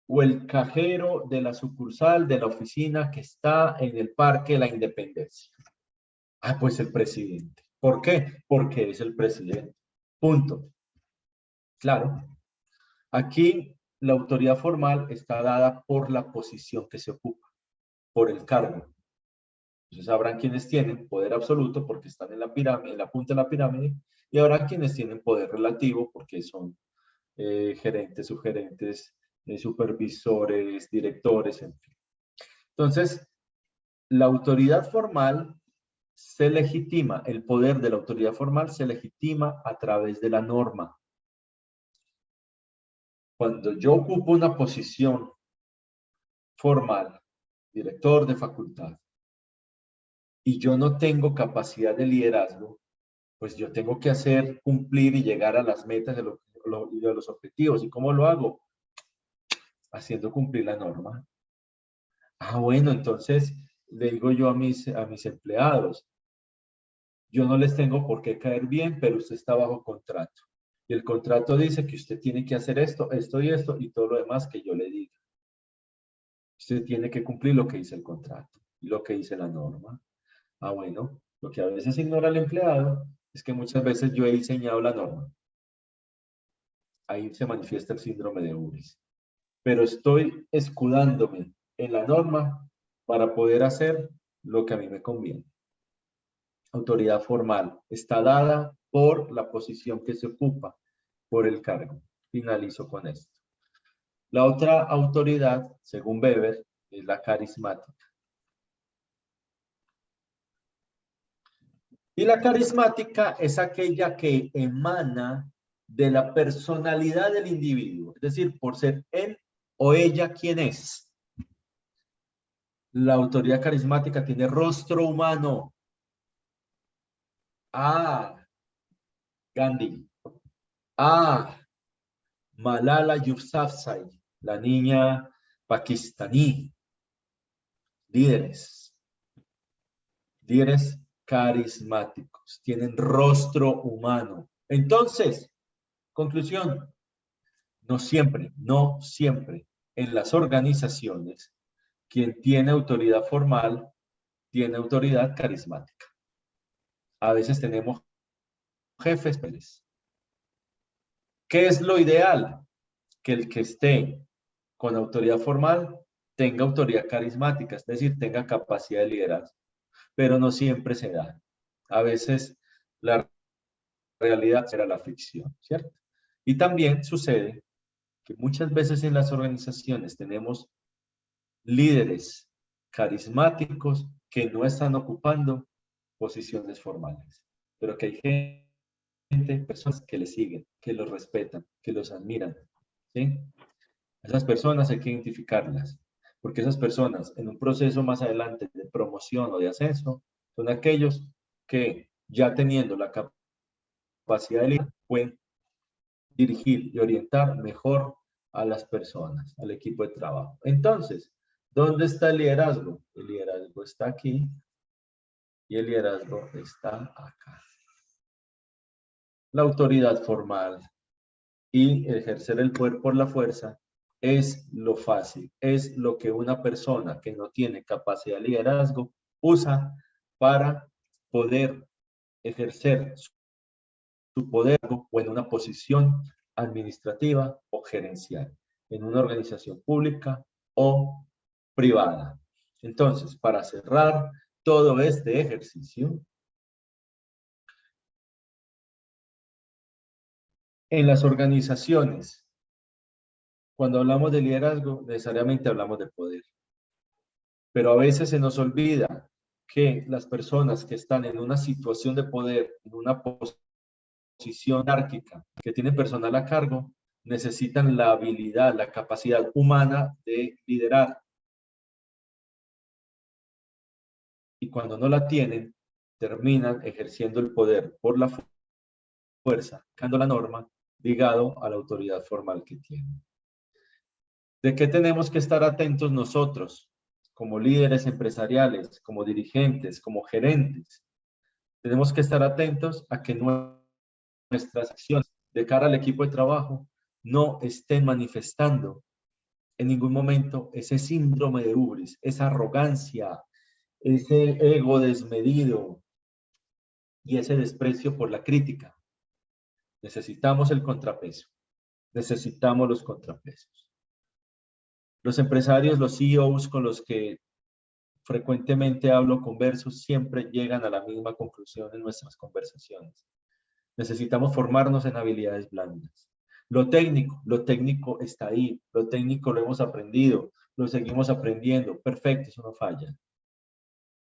o el cajero de la sucursal de la oficina que está en el Parque de la Independencia? Ah, pues el presidente. ¿Por qué? Porque es el presidente. Punto. Claro. Aquí la autoridad formal está dada por la posición que se ocupa, por el cargo. Entonces sabrán quienes tienen poder absoluto porque están en la pirámide, en la punta de la pirámide, y habrá quienes tienen poder relativo porque son gerentes, subgerentes, supervisores, directores, en fin. Entonces, la autoridad formal se legitima, el poder de la autoridad formal se legitima a través de la norma. Cuando yo ocupo una posición formal, director de facultad, y yo no tengo capacidad de liderazgo, pues yo tengo que hacer cumplir y llegar a las metas de los objetivos. ¿Y cómo lo hago? Haciendo cumplir la norma. Ah, bueno, entonces le digo yo a mis empleados, yo no les tengo por qué caer bien, pero usted está bajo contrato. Y el contrato dice que usted tiene que hacer esto, esto y todo lo demás que yo le diga. Usted tiene que cumplir lo que dice el contrato y lo que dice la norma. Ah, bueno, lo que a veces ignora el empleado es que muchas veces yo he diseñado la norma. Ahí se manifiesta el síndrome de Ubris. Pero estoy escudándome en la norma para poder hacer lo que a mí me conviene. Autoridad formal está dada por la posición que se ocupa, por el cargo. Finalizo con esto. La otra autoridad, según Weber, es la carismática. Y la carismática es aquella que emana de la personalidad del individuo, es decir, por ser él o ella quien es. La autoridad carismática tiene rostro humano. Ah, Gandhi. Ah, Malala Yousafzai, la niña pakistaní. Líderes carismáticos, tienen rostro humano. Entonces, conclusión, no siempre en las organizaciones, quien tiene autoridad formal, tiene autoridad carismática. A veces tenemos jefes. ¿Qué es lo ideal? Que el que esté con autoridad formal tenga autoridad carismática, es decir, tenga capacidad de liderazgo, pero no siempre se da. A veces la realidad será la ficción, ¿cierto? Y también sucede que muchas veces en las organizaciones tenemos líderes carismáticos que no están ocupando posiciones formales. pero que hay gente, personas que le siguen, que los respetan, que los admiran, ¿sí? Esas personas hay que identificarlas, porque esas personas en un proceso más adelante de promoción o de ascenso son aquellos que ya teniendo la capacidad de liderar pueden dirigir y orientar mejor a las personas, al equipo de trabajo. Entonces, ¿dónde está el liderazgo? El liderazgo está aquí y el liderazgo está acá. La autoridad formal y ejercer el poder por la fuerza es lo fácil, es lo que una persona que no tiene capacidad de liderazgo usa para poder ejercer su poder o en una posición administrativa o gerencial, en una organización pública o privada. Entonces, para cerrar todo este ejercicio, en las organizaciones, cuando hablamos de liderazgo, necesariamente hablamos de poder. Pero a veces se nos olvida que las personas que están en una situación de poder, en una posición jerárquica, que tienen personal a cargo, necesitan la habilidad, la capacidad humana de liderar. Y cuando no la tienen, terminan ejerciendo el poder por la fuerza, buscando la norma, ligado a la autoridad formal que tienen. ¿De qué tenemos que estar atentos nosotros, como líderes empresariales, como dirigentes, como gerentes? Tenemos que estar atentos a que nuestras acciones de cara al equipo de trabajo no estén manifestando en ningún momento ese síndrome de ubris, esa arrogancia, ese ego desmedido y ese desprecio por la crítica. Necesitamos el contrapeso. Necesitamos los contrapesos. Los empresarios, los CEOs con los que frecuentemente hablo, converso, siempre llegan a la misma conclusión en nuestras conversaciones. Necesitamos formarnos en habilidades blandas. Lo técnico está ahí, lo técnico lo hemos aprendido, lo seguimos aprendiendo, perfecto, eso no falla.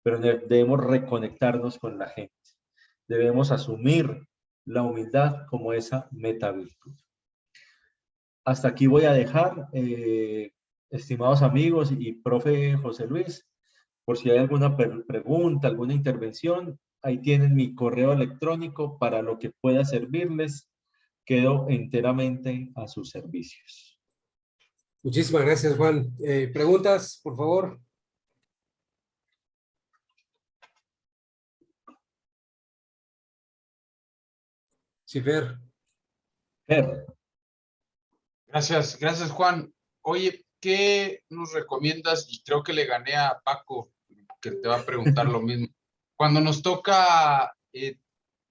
Pero debemos reconectarnos con la gente. Debemos asumir la humildad como esa metavirtud. Hasta aquí voy a dejar, estimados amigos y profe José Luis, por si hay alguna pregunta, alguna intervención, ahí tienen mi correo electrónico para lo que pueda servirles. Quedo enteramente a sus servicios. Muchísimas gracias, Juan. ¿Preguntas, por favor? Sí, Fer. Fer. Gracias, Juan. Oye, ¿qué nos recomiendas? Y creo que le gané a Paco, que te va a preguntar lo mismo. Cuando nos toca,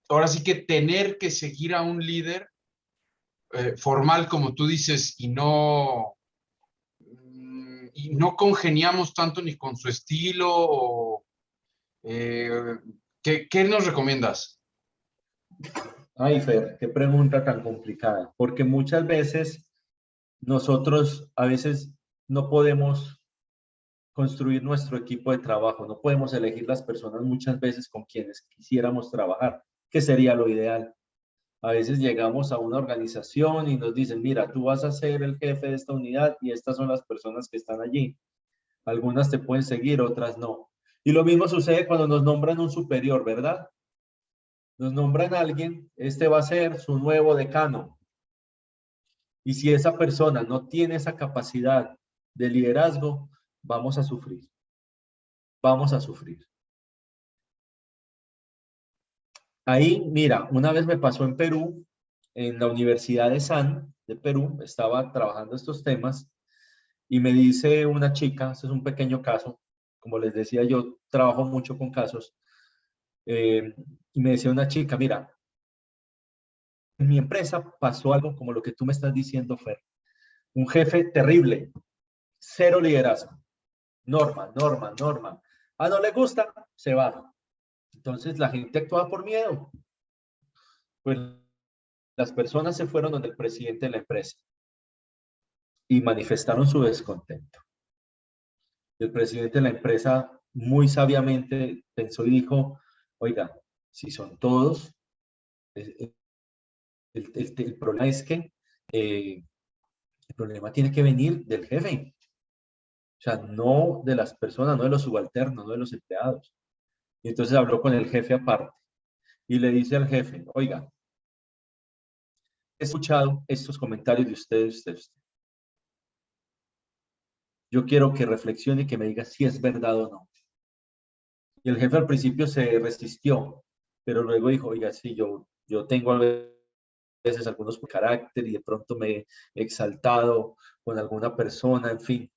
ahora sí que tener que seguir a un líder formal, como tú dices, y no congeniamos tanto ni con su estilo, o, ¿qué nos recomiendas? Ay, Fer, qué pregunta tan complicada, porque muchas veces nosotros a veces no podemos construir nuestro equipo de trabajo, no podemos elegir las personas muchas veces con quienes quisiéramos trabajar, que sería lo ideal. A veces llegamos a una organización y nos dicen, mira, tú vas a ser el jefe de esta unidad y estas son las personas que están allí. Algunas te pueden seguir, otras no. Y lo mismo sucede cuando nos nombran un superior, ¿verdad? Nos nombran a alguien, este va a ser su nuevo decano. Y si esa persona no tiene esa capacidad de liderazgo, vamos a sufrir. Vamos a sufrir. Ahí, mira, una vez me pasó en Perú, en la Universidad de San de Perú, estaba trabajando estos temas y me dice una chica, este es un pequeño caso, como les decía, yo trabajo mucho con casos, y me decía una chica, mira, en mi empresa pasó algo como lo que tú me estás diciendo, Fer. Un jefe terrible, cero liderazgo, norma. Ah, no le gusta, se va. Entonces la gente actuaba por miedo. Pues las personas se fueron donde el presidente de la empresa y manifestaron su descontento. El presidente de la empresa muy sabiamente pensó y dijo, oiga, si son todos, El problema es que el problema tiene que venir del jefe. O sea, no de las personas, no de los subalternos, no de los empleados. Y entonces habló con el jefe aparte y le dice al jefe, oiga, he escuchado estos comentarios de usted. Yo quiero que reflexione y que me diga si es verdad o no. Y el jefe al principio se resistió, pero luego dijo, oiga, sí, yo tengo a veces algunos carácter y de pronto me he exaltado con alguna persona, en fin.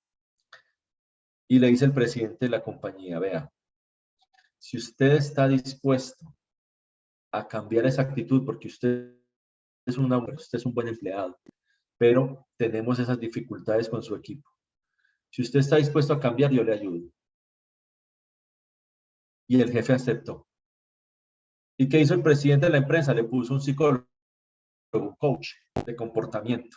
Y le dice el presidente de la compañía, vea, si usted está dispuesto a cambiar esa actitud, porque usted es un buen empleado, pero tenemos esas dificultades con su equipo. Si usted está dispuesto a cambiar, yo le ayudo. Y el jefe aceptó. ¿Y qué hizo el presidente de la empresa? Le puso un psicólogo, un coach de comportamiento.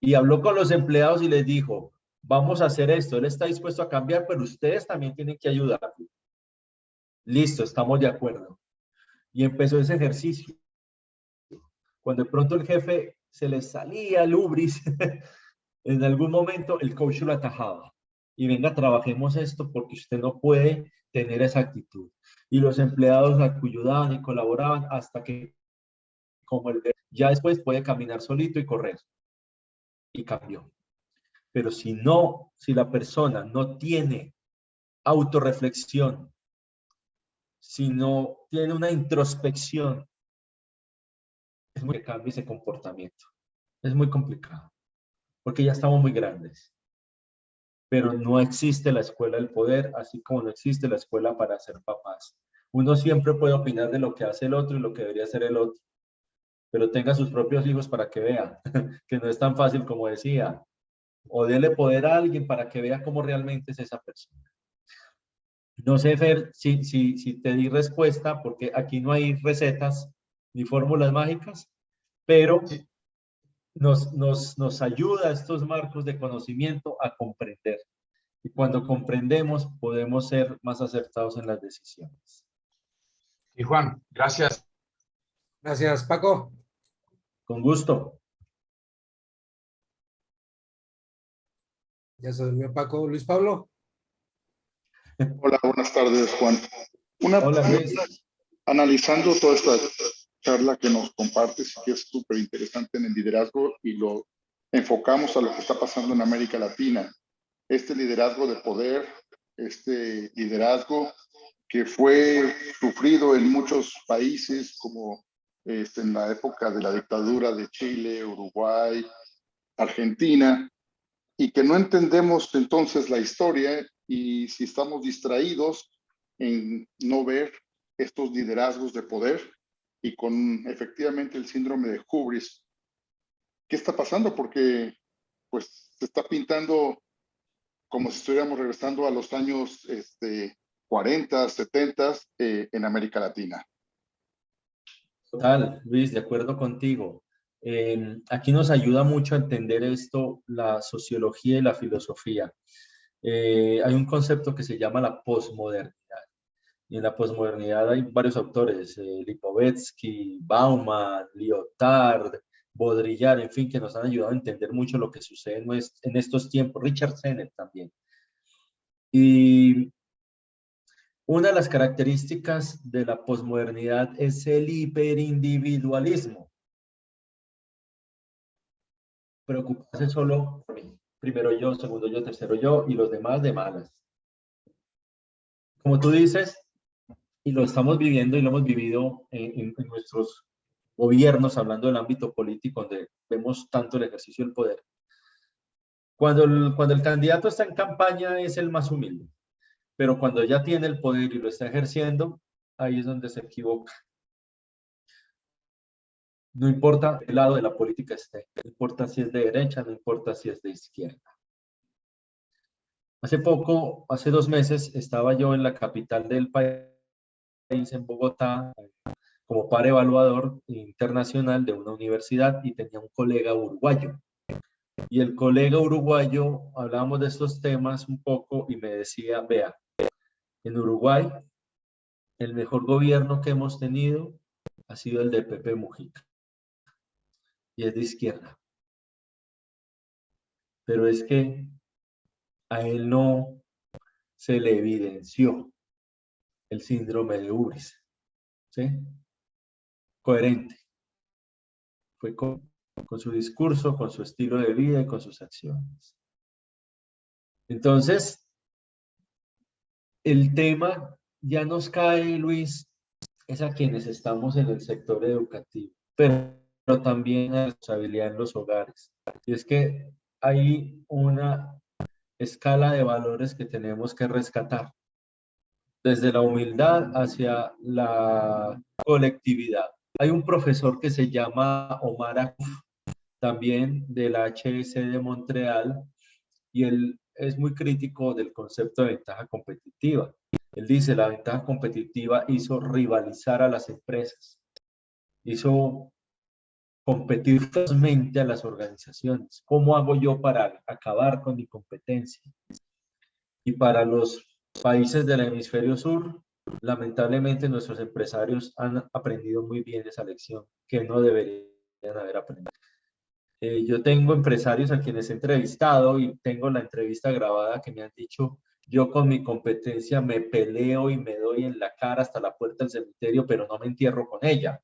Y habló con los empleados y les dijo, vamos a hacer esto. Él está dispuesto a cambiar, pero ustedes también tienen que ayudar. Listo, estamos de acuerdo. Y empezó ese ejercicio. Cuando de pronto el jefe se le salía el ubris, en algún momento el coach lo atajaba. Y venga, trabajemos esto porque usted no puede tener esa actitud. Y los empleados ayudaban y colaboraban hasta que, como el ya después puede caminar solito y correr. Y cambió. Pero si la persona no tiene autorreflexión, si no tiene una introspección, es muy que cambie ese comportamiento. Es muy complicado, porque ya estamos muy grandes. Pero no existe la escuela del poder, así como no existe la escuela para ser papás. Uno siempre puede opinar de lo que hace el otro y lo que debería hacer el otro, pero tenga sus propios hijos para que vea que no es tan fácil como decía, o dele poder a alguien para que vea cómo realmente es esa persona. No sé, Fer, si te di respuesta, porque aquí no hay recetas ni fórmulas mágicas, pero nos ayuda estos marcos de conocimiento a comprender. Y cuando comprendemos, podemos ser más acertados en las decisiones. Y Juan, gracias. Gracias, Paco. Con gusto. Ya se durmió Paco. Luis Pablo. Hola, buenas tardes, Juan. Hola, Luis. Analizando toda esta charla que nos compartes, que es súper interesante en el liderazgo y lo enfocamos a lo que está pasando en América Latina. Este liderazgo de poder, este liderazgo que fue sufrido en muchos países, como en la época de la dictadura de Chile, Uruguay, Argentina, y que no entendemos entonces la historia y si estamos distraídos en no ver estos liderazgos de poder y con efectivamente el síndrome de hubris. ¿Qué está pasando? Porque pues se está pintando como si estuviéramos regresando a los años 40, 70 en América Latina. Total, Luis, de acuerdo contigo. Aquí nos ayuda mucho a entender esto, la sociología y la filosofía. Hay un concepto que se llama la posmodernidad. Y en la posmodernidad hay varios autores, Lipovetsky, Bauman, Lyotard, Baudrillard, en fin, que nos han ayudado a entender mucho lo que sucede en estos tiempos. Richard Sennett también. Y una de las características de la posmodernidad es el hiperindividualismo. Preocuparse solo por mí. Primero yo, segundo yo, tercero yo y los demás de malas. Como tú dices, y lo estamos viviendo y lo hemos vivido en nuestros gobiernos, hablando del ámbito político, donde vemos tanto el ejercicio del poder. Cuando el candidato está en campaña es el más humilde, pero cuando ya tiene el poder y lo está ejerciendo, ahí es donde se equivoca. No importa el lado de la política esté, no importa si es de derecha, no importa si es de izquierda. Hace 2 meses, estaba yo en la capital del país, en Bogotá, como par evaluador internacional de una universidad y tenía un colega uruguayo. Y el colega uruguayo, hablábamos de estos temas un poco y me decía, vea, en Uruguay, el mejor gobierno que hemos tenido ha sido el de Pepe Mujica, y es de izquierda. Pero es que a él no se le evidenció el síndrome de ubris, ¿sí? Coherente. Fue con su discurso, con su estilo de vida y con sus acciones. Entonces, el tema ya nos cae, Luis, es a quienes estamos en el sector educativo, pero también a la responsabilidad en los hogares. Y es que hay una escala de valores que tenemos que rescatar, desde la humildad hacia la colectividad. Hay un profesor que se llama Omar Akuf, también de la HEC de Montreal, y él es muy crítico del concepto de ventaja competitiva. Él dice, la ventaja competitiva hizo rivalizar a las empresas, hizo competir ferozmente a las organizaciones. ¿Cómo hago yo para acabar con mi competencia? Y para los países del hemisferio sur, lamentablemente nuestros empresarios han aprendido muy bien esa lección, que no deberían haber aprendido. Yo tengo empresarios a quienes he entrevistado y tengo la entrevista grabada que me han dicho, yo con mi competencia me peleo y me doy en la cara hasta la puerta del cementerio, pero no me entierro con ella.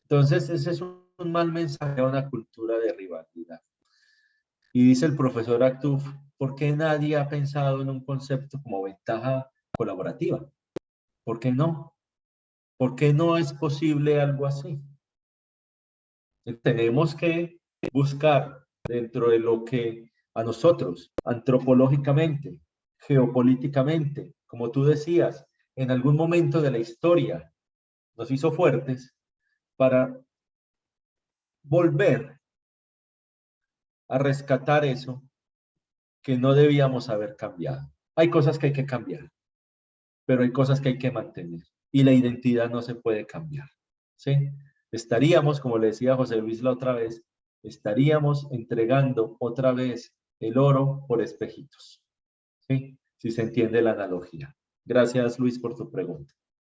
Entonces, ese es un mal mensaje a una cultura de rivalidad. Y dice el profesor Aktuf, ¿por qué nadie ha pensado en un concepto como ventaja colaborativa? ¿Por qué no? ¿Por qué no es posible algo así? Tenemos que buscar dentro de lo que a nosotros, antropológicamente, geopolíticamente, como tú decías, en algún momento de la historia nos hizo fuertes para volver a rescatar eso que no debíamos haber cambiado. Hay cosas que hay que cambiar, pero hay cosas que hay que mantener y la identidad no se puede cambiar, ¿sí? Estaríamos, como le decía José Luis la otra vez, estaríamos entregando otra vez el oro por espejitos, ¿sí? Si se entiende la analogía. Gracias, Luis, por tu pregunta.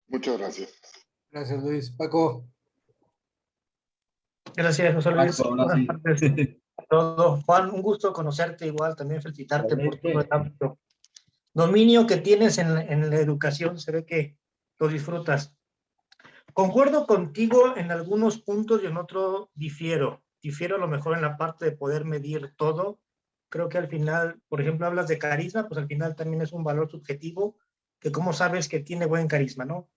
Muchas gracias. Gracias, Luis. Paco. Gracias, José Luis. Paco, ahora sí. Buenas tardes a todos. Juan, un gusto conocerte igual, también felicitarte por todo el amplio dominio que tienes en la educación, se ve que lo disfrutas. Concuerdo contigo en algunos puntos y en otros difiero. Difiero a lo mejor en la parte de poder medir todo. Creo que al final, por ejemplo, hablas de carisma, pues al final también es un valor subjetivo, que cómo sabes que tiene buen carisma, ¿no?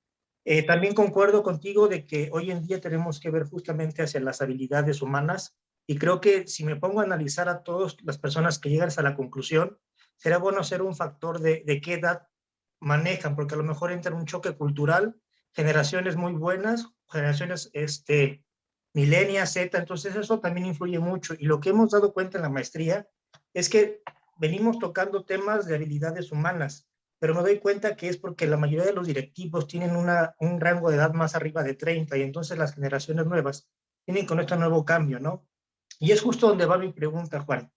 También concuerdo contigo de que hoy en día tenemos que ver justamente hacia las habilidades humanas, y creo que si me pongo a analizar a todas las personas que llegan a la conclusión, será bueno hacer un factor de qué edad manejan, porque a lo mejor entra un choque cultural, generaciones muy buenas, generaciones millennials, Z, entonces eso también influye mucho. Y lo que hemos dado cuenta en la maestría es que venimos tocando temas de habilidades humanas, pero me doy cuenta que es porque la mayoría de los directivos tienen un rango de edad más arriba de 30, y entonces las generaciones nuevas tienen con este nuevo cambio, ¿no? Y es justo donde va mi pregunta, Juan.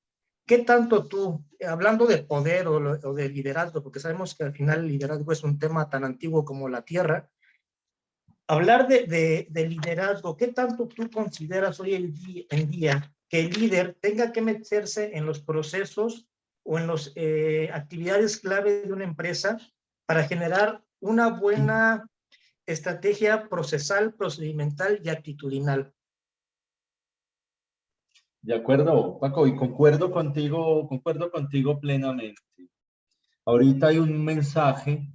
¿Qué tanto tú, hablando de poder o de liderazgo, porque sabemos que al final el liderazgo es un tema tan antiguo como la Tierra, hablar de liderazgo, ¿qué tanto tú consideras hoy en día que el líder tenga que meterse en los procesos o en las actividades clave de una empresa para generar una buena estrategia procesal, procedimental y actitudinal? De acuerdo, Paco, y concuerdo contigo plenamente. Ahorita hay un mensaje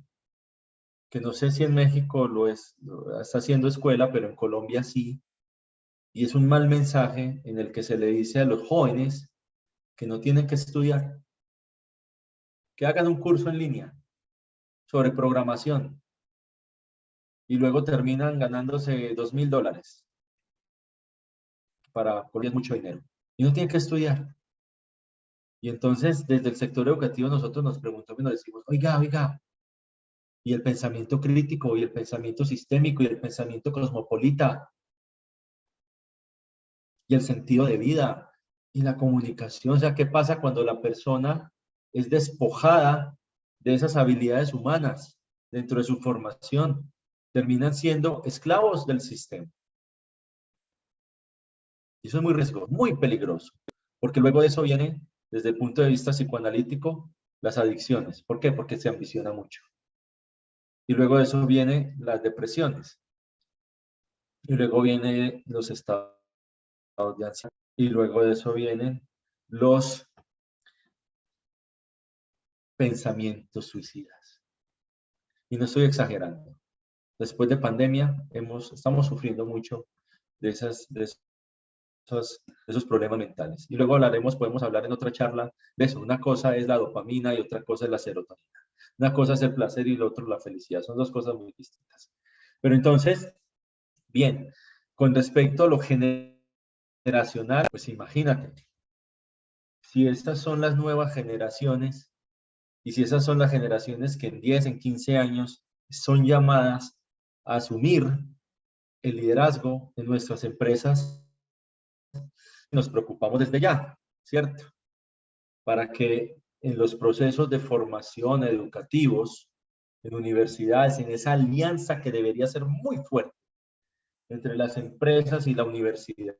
que no sé si en México lo está haciendo escuela, pero en Colombia sí, y es un mal mensaje en el que se le dice a los jóvenes que no tienen que estudiar, que hagan un curso en línea sobre programación y luego terminan ganándose $2,000 porque es mucho dinero y no tienen que estudiar. Y entonces desde el sector educativo nosotros nos preguntamos y nos decimos, oiga, y el pensamiento crítico y el pensamiento sistémico y el pensamiento cosmopolita y el sentido de vida y la comunicación. O sea, ¿qué pasa cuando la persona es despojada de esas habilidades humanas dentro de su formación? terminan siendo esclavos del sistema. Y eso es muy riesgoso, muy peligroso, porque luego de eso viene, desde el punto de vista psicoanalítico, las adicciones. ¿Por qué? Porque se ambiciona mucho. Y luego de eso vienen las depresiones. Y luego vienen los estados de ansiedad. Y luego de eso vienen los pensamientos suicidas. Y no estoy exagerando. Después de pandemia, estamos sufriendo mucho de esos problemas mentales. Y luego podemos hablar en otra charla de eso. Una cosa es la dopamina y otra cosa es la serotonina. Una cosa es el placer y la otra la felicidad. Son dos cosas muy distintas. Pero entonces, bien, con respecto a lo generacional, pues imagínate, si estas son las nuevas generaciones y si esas son las generaciones que en 10, en 15 años son llamadas a asumir el liderazgo de nuestras empresas, nos preocupamos desde ya, ¿cierto? Para que en los procesos de formación educativos, en universidades, en esa alianza que debería ser muy fuerte entre las empresas y la universidad.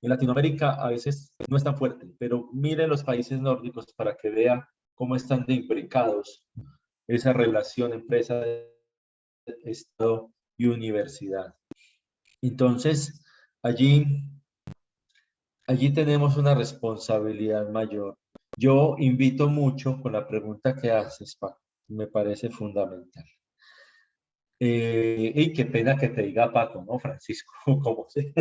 En Latinoamérica a veces no es tan fuerte, pero mire los países nórdicos para que vea cómo están de imbricados esa relación empresa, Estado y universidad. Entonces, allí tenemos una responsabilidad mayor. Yo invito mucho con la pregunta que haces, Paco, me parece fundamental. Y qué pena que te diga Paco, ¿no, Francisco? Como sé.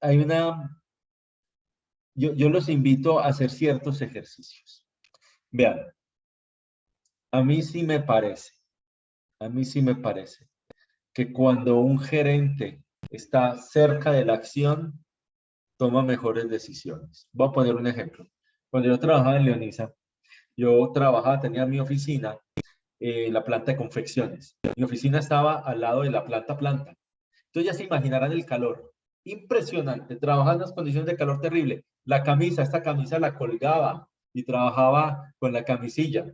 Hay yo los invito a hacer ciertos ejercicios. Vean, a mí sí me parece que cuando un gerente está cerca de la acción, toma mejores decisiones. Voy a poner un ejemplo. Cuando yo trabajaba en Leonisa, tenía mi oficina en la planta de confecciones. Mi oficina estaba al lado de la planta. Entonces ya se imaginarán el calor. Impresionante, trabajaba en unas condiciones de calor terrible. Esta camisa la colgaba y trabajaba con la camisilla.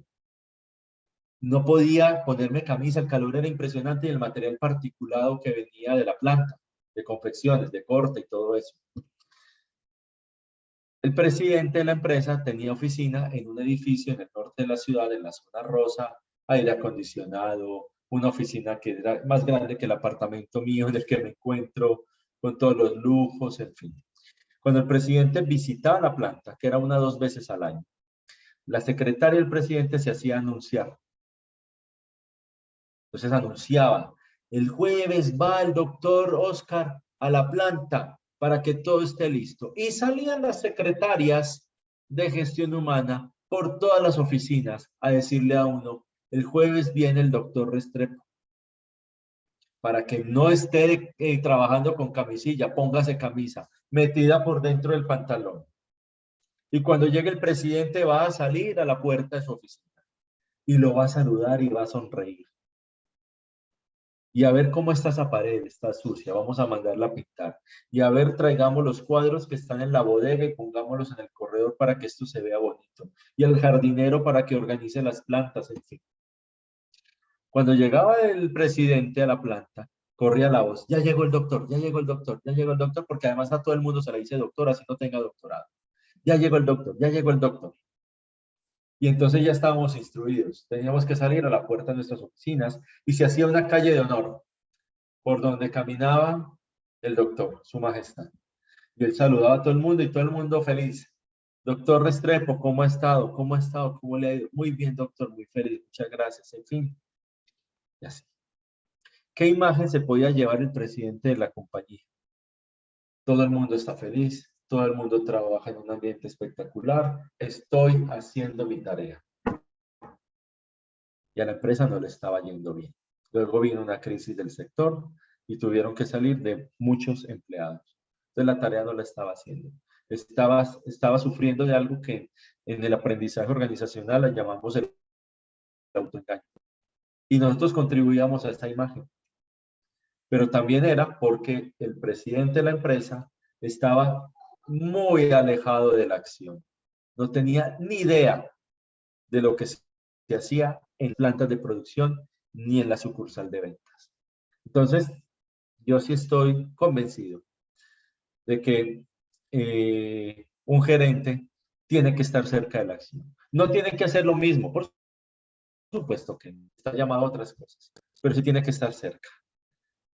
No podía ponerme camisa, el calor era impresionante y el material particulado que venía de la planta, de confecciones, de corte y todo eso. El presidente de la empresa tenía oficina en un edificio en el norte de la ciudad, en la zona rosa, aire acondicionado, una oficina que era más grande que el apartamento mío en el que me encuentro, con todos los lujos, en fin. Cuando el presidente visitaba la planta, que era 1 o 2 veces al año, la secretaria del presidente se hacía anunciar. Entonces anunciaba, el jueves va el doctor Oscar a la planta para que todo esté listo. Y salían las secretarias de gestión humana por todas las oficinas a decirle a uno, el jueves viene el doctor Restrepo. Para que no esté trabajando con camisilla, póngase camisa, metida por dentro del pantalón. Y cuando llegue el presidente va a salir a la puerta de su oficina y lo va a saludar y va a sonreír. Y a ver cómo está esa pared, está sucia, vamos a mandarla a pintar. Y a ver, traigamos los cuadros que están en la bodega y pongámoslos en el corredor para que esto se vea bonito. Y el jardinero para que organice las plantas, en fin. Cuando llegaba el presidente a la planta, corría la voz, ya llegó el doctor, ya llegó el doctor, ya llegó el doctor, porque además a todo el mundo se le dice doctor, así no tenga doctorado. Ya llegó el doctor, ya llegó el doctor. Y entonces ya estábamos instruidos. Teníamos que salir a la puerta de nuestras oficinas y se hacía una calle de honor por donde caminaba el doctor, su majestad. Y él saludaba a todo el mundo y todo el mundo feliz. Doctor Restrepo, ¿cómo ha estado? ¿Cómo ha estado? ¿Cómo le ha ido? Muy bien, doctor, muy feliz. Muchas gracias. En fin. Y así. ¿Qué imagen se podía llevar el presidente de la compañía? Todo el mundo está feliz, todo el mundo trabaja en un ambiente espectacular, estoy haciendo mi tarea. Y a la empresa no le estaba yendo bien. Luego vino una crisis del sector y tuvieron que salir de muchos empleados. Entonces la tarea no la estaba haciendo. Estaba sufriendo de algo que en el aprendizaje organizacional la llamamos el autoengaño. Y nosotros contribuíamos a esta imagen. Pero también era porque el presidente de la empresa estaba muy alejado de la acción. No tenía ni idea de lo que se hacía en plantas de producción ni en la sucursal de ventas. Entonces, yo sí estoy convencido de que un gerente tiene que estar cerca de la acción. No tiene que hacer lo mismo, por supuesto que está llamado a otras cosas, pero sí tiene que estar cerca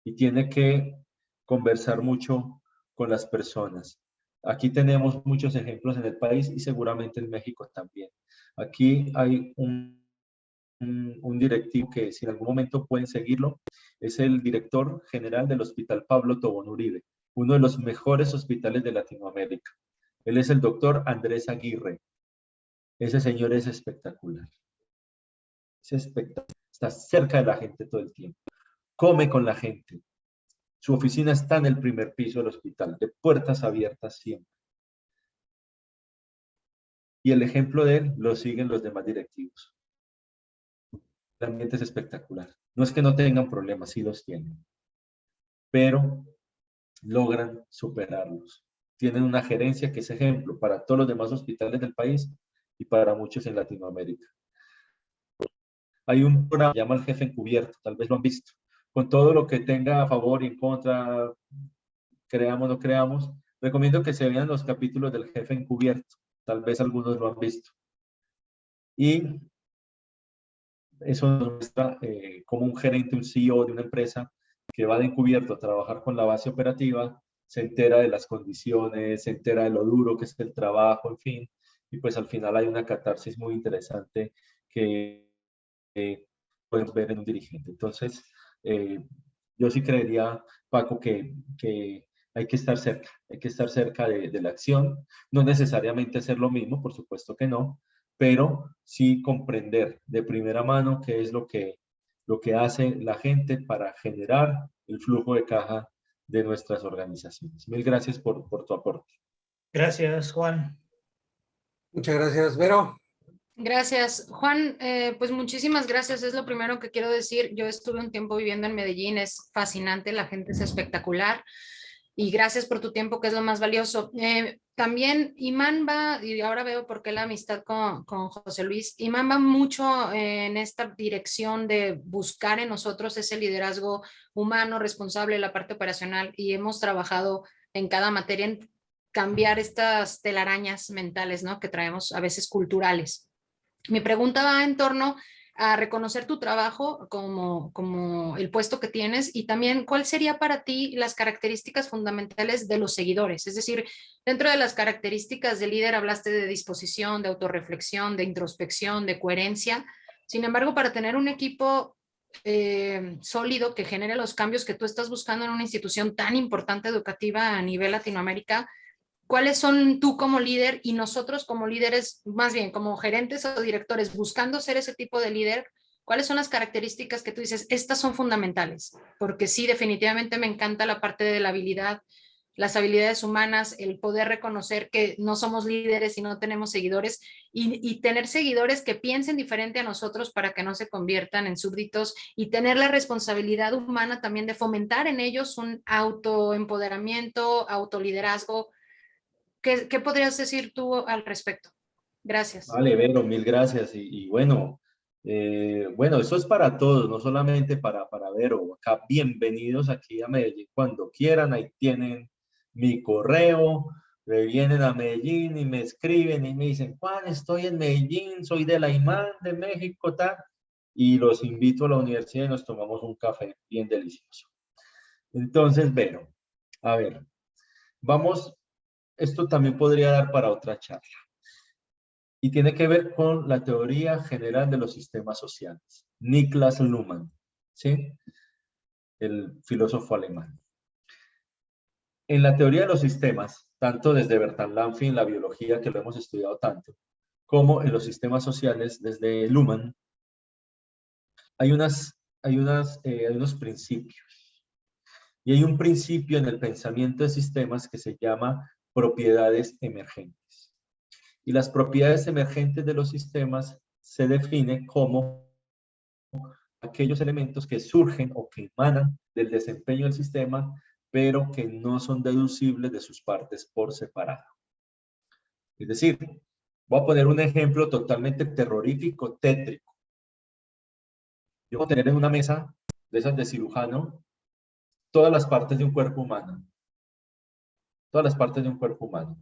y tiene que conversar mucho con las personas. Aquí tenemos muchos ejemplos en el país y seguramente en México también. Aquí hay un directivo que si en algún momento pueden seguirlo, es el director general del Hospital Pablo Tobón Uribe, uno de los mejores hospitales de Latinoamérica. Él es el doctor Andrés Aguirre. Ese señor es espectacular. Es espectacular. Está cerca de la gente todo el tiempo. Come con la gente. Su oficina está en el primer piso del hospital, de puertas abiertas siempre. Y el ejemplo de él lo siguen los demás directivos. El ambiente es espectacular. No es que no tengan problemas, sí los tienen. Pero logran superarlos. Tienen una gerencia que es ejemplo para todos los demás hospitales del país y para muchos en Latinoamérica. Hay un programa que se llama El Jefe Encubierto, tal vez lo han visto, con todo lo que tenga a favor y en contra, creamos o no creamos. Recomiendo que se vean los capítulos del Jefe Encubierto, tal vez algunos lo han visto. Y eso nos muestra como un gerente, un CEO de una empresa que va de encubierto a trabajar con la base operativa, se entera de las condiciones, se entera de lo duro que es el trabajo, en fin, y pues al final hay una catarsis muy interesante que podemos ver en un dirigente. Entonces, yo sí creería, Paco, que hay que estar cerca de la acción, no necesariamente hacer lo mismo, por supuesto que no, pero sí comprender de primera mano qué es lo que hace la gente para generar el flujo de caja de nuestras organizaciones. Mil gracias por tu aporte. Gracias, Juan. Muchas gracias, Vero. Gracias, Juan. Pues muchísimas gracias. Es lo primero que quiero decir. Yo estuve un tiempo viviendo en Medellín, es fascinante, la gente es espectacular. Y gracias por tu tiempo, que es lo más valioso. También Imán va, y ahora veo por qué la amistad con José Luis, Imán va mucho en esta dirección de buscar en nosotros ese liderazgo humano, responsable, la parte operacional, y hemos trabajado en cada materia en cambiar estas telarañas mentales, ¿no?, que traemos a veces culturales. Mi pregunta va en torno a reconocer tu trabajo como el puesto que tienes y también cuál sería para ti las características fundamentales de los seguidores. Es decir, dentro de las características del líder hablaste de disposición, de autorreflexión, de introspección, de coherencia. Sin embargo, para tener un equipo sólido que genere los cambios que tú estás buscando en una institución tan importante educativa a nivel Latinoamérica, ¿cuáles son tú como líder y nosotros como líderes, más bien como gerentes o directores, buscando ser ese tipo de líder? ¿Cuáles son las características que tú dices, estas son fundamentales? Porque sí, definitivamente me encanta la parte de la habilidad, las habilidades humanas, el poder reconocer que no somos líderes y no tenemos seguidores y tener seguidores que piensen diferente a nosotros para que no se conviertan en súbditos y tener la responsabilidad humana también de fomentar en ellos un autoempoderamiento, autoliderazgo. ¿Qué podrías decir tú al respecto? Gracias. Vale, Vero, mil gracias. Y bueno, eso es para todos, no solamente para Vero. Acá, bienvenidos aquí a Medellín cuando quieran. Ahí tienen mi correo. Me vienen a Medellín y me escriben y me dicen, Juan, estoy en Medellín, soy de la IMAN de México, tal. Y los invito a la universidad y nos tomamos un café bien delicioso. Entonces, Vero, a ver, vamos, esto también podría dar para otra charla. Y tiene que ver con la teoría general de los sistemas sociales. Niklas Luhmann, ¿sí? El filósofo alemán. En la teoría de los sistemas, tanto desde Bertrand Lanfy en la biología, que lo hemos estudiado tanto, como en los sistemas sociales desde Luhmann, hay unos principios. Y hay un principio en el pensamiento de sistemas que se llama propiedades emergentes. Y las propiedades emergentes de los sistemas se definen como aquellos elementos que surgen o que emanan del desempeño del sistema, pero que no son deducibles de sus partes por separado. Es decir, voy a poner un ejemplo totalmente terrorífico, tétrico. Yo puedo tener en una mesa de esas de cirujano todas las partes de un cuerpo humano. Todas las partes de un cuerpo humano.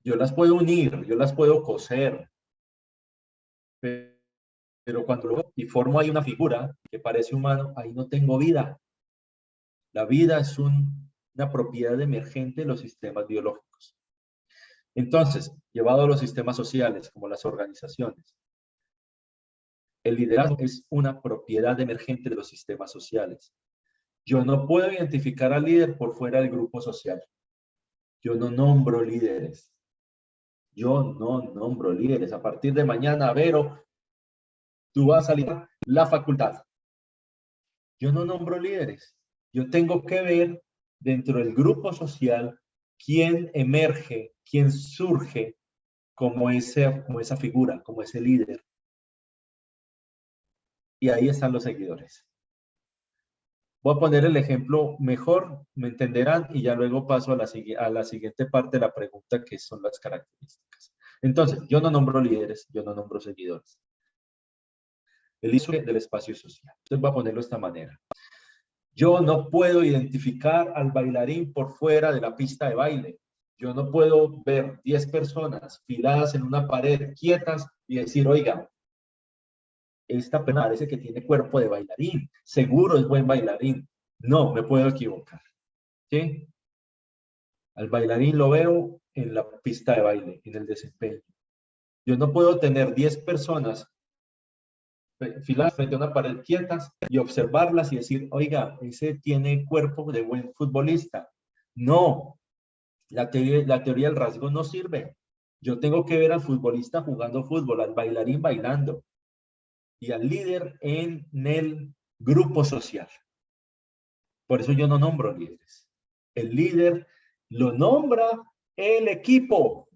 Yo las puedo unir, yo las puedo coser, pero cuando lo y formo ahí una figura que parece humano, ahí no tengo vida. La vida es una propiedad emergente de los sistemas biológicos. Entonces, llevado a los sistemas sociales, como las organizaciones, el liderazgo es una propiedad emergente de los sistemas sociales. Yo no puedo identificar al líder por fuera del grupo social. Yo no nombro líderes. Yo no nombro líderes. A partir de mañana, Vero, tú vas a salir a la facultad. Yo no nombro líderes. Yo tengo que ver dentro del grupo social quién emerge, quién surge como esa figura, como ese líder. Y ahí están los seguidores. Voy a poner el ejemplo mejor, me entenderán, y ya luego paso a la siguiente parte de la pregunta, que son las características. Entonces, yo no nombro líderes, yo no nombro seguidores. El uso del espacio social. Entonces voy a ponerlo de esta manera. Yo no puedo identificar al bailarín por fuera de la pista de baile. Yo no puedo ver 10 personas filadas en una pared, quietas, y decir, oiga, esta persona parece que tiene cuerpo de bailarín, seguro es buen bailarín. No, me puedo equivocar. ¿Sí? Al bailarín lo veo en la pista de baile, en el desempeño. Yo no puedo tener 10 personas filadas frente a una pared quietas y observarlas y decir, oiga, ese tiene cuerpo de buen futbolista. No, la teoría del rasgo no sirve. Yo tengo que ver al futbolista jugando fútbol, al bailarín bailando y al líder en el grupo social. Por eso yo no nombro líderes. El líder lo nombra el equipo.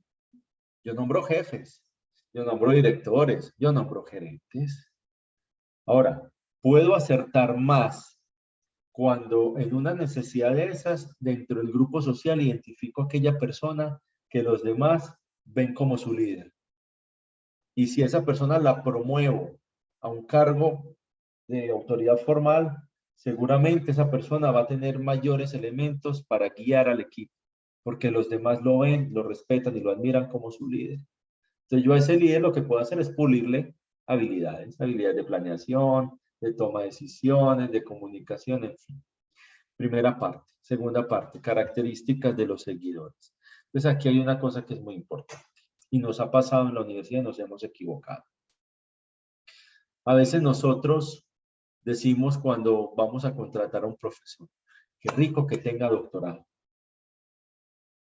Yo nombro jefes, yo nombro directores, yo nombro gerentes. Ahora, puedo acertar más cuando en una necesidad de esas, dentro del grupo social, identifico a aquella persona que los demás ven como su líder. Y si esa persona la promuevo a un cargo de autoridad formal, seguramente esa persona va a tener mayores elementos para guiar al equipo, porque los demás lo ven, lo respetan y lo admiran como su líder. Entonces yo a ese líder lo que puedo hacer es pulirle habilidades de planeación, de toma de decisiones, de comunicación, en fin. Primera parte. Segunda parte, características de los seguidores. Entonces aquí hay una cosa que es muy importante y nos ha pasado en la universidad, nos hemos equivocado. A veces nosotros decimos cuando vamos a contratar a un profesor, qué rico que tenga doctorado.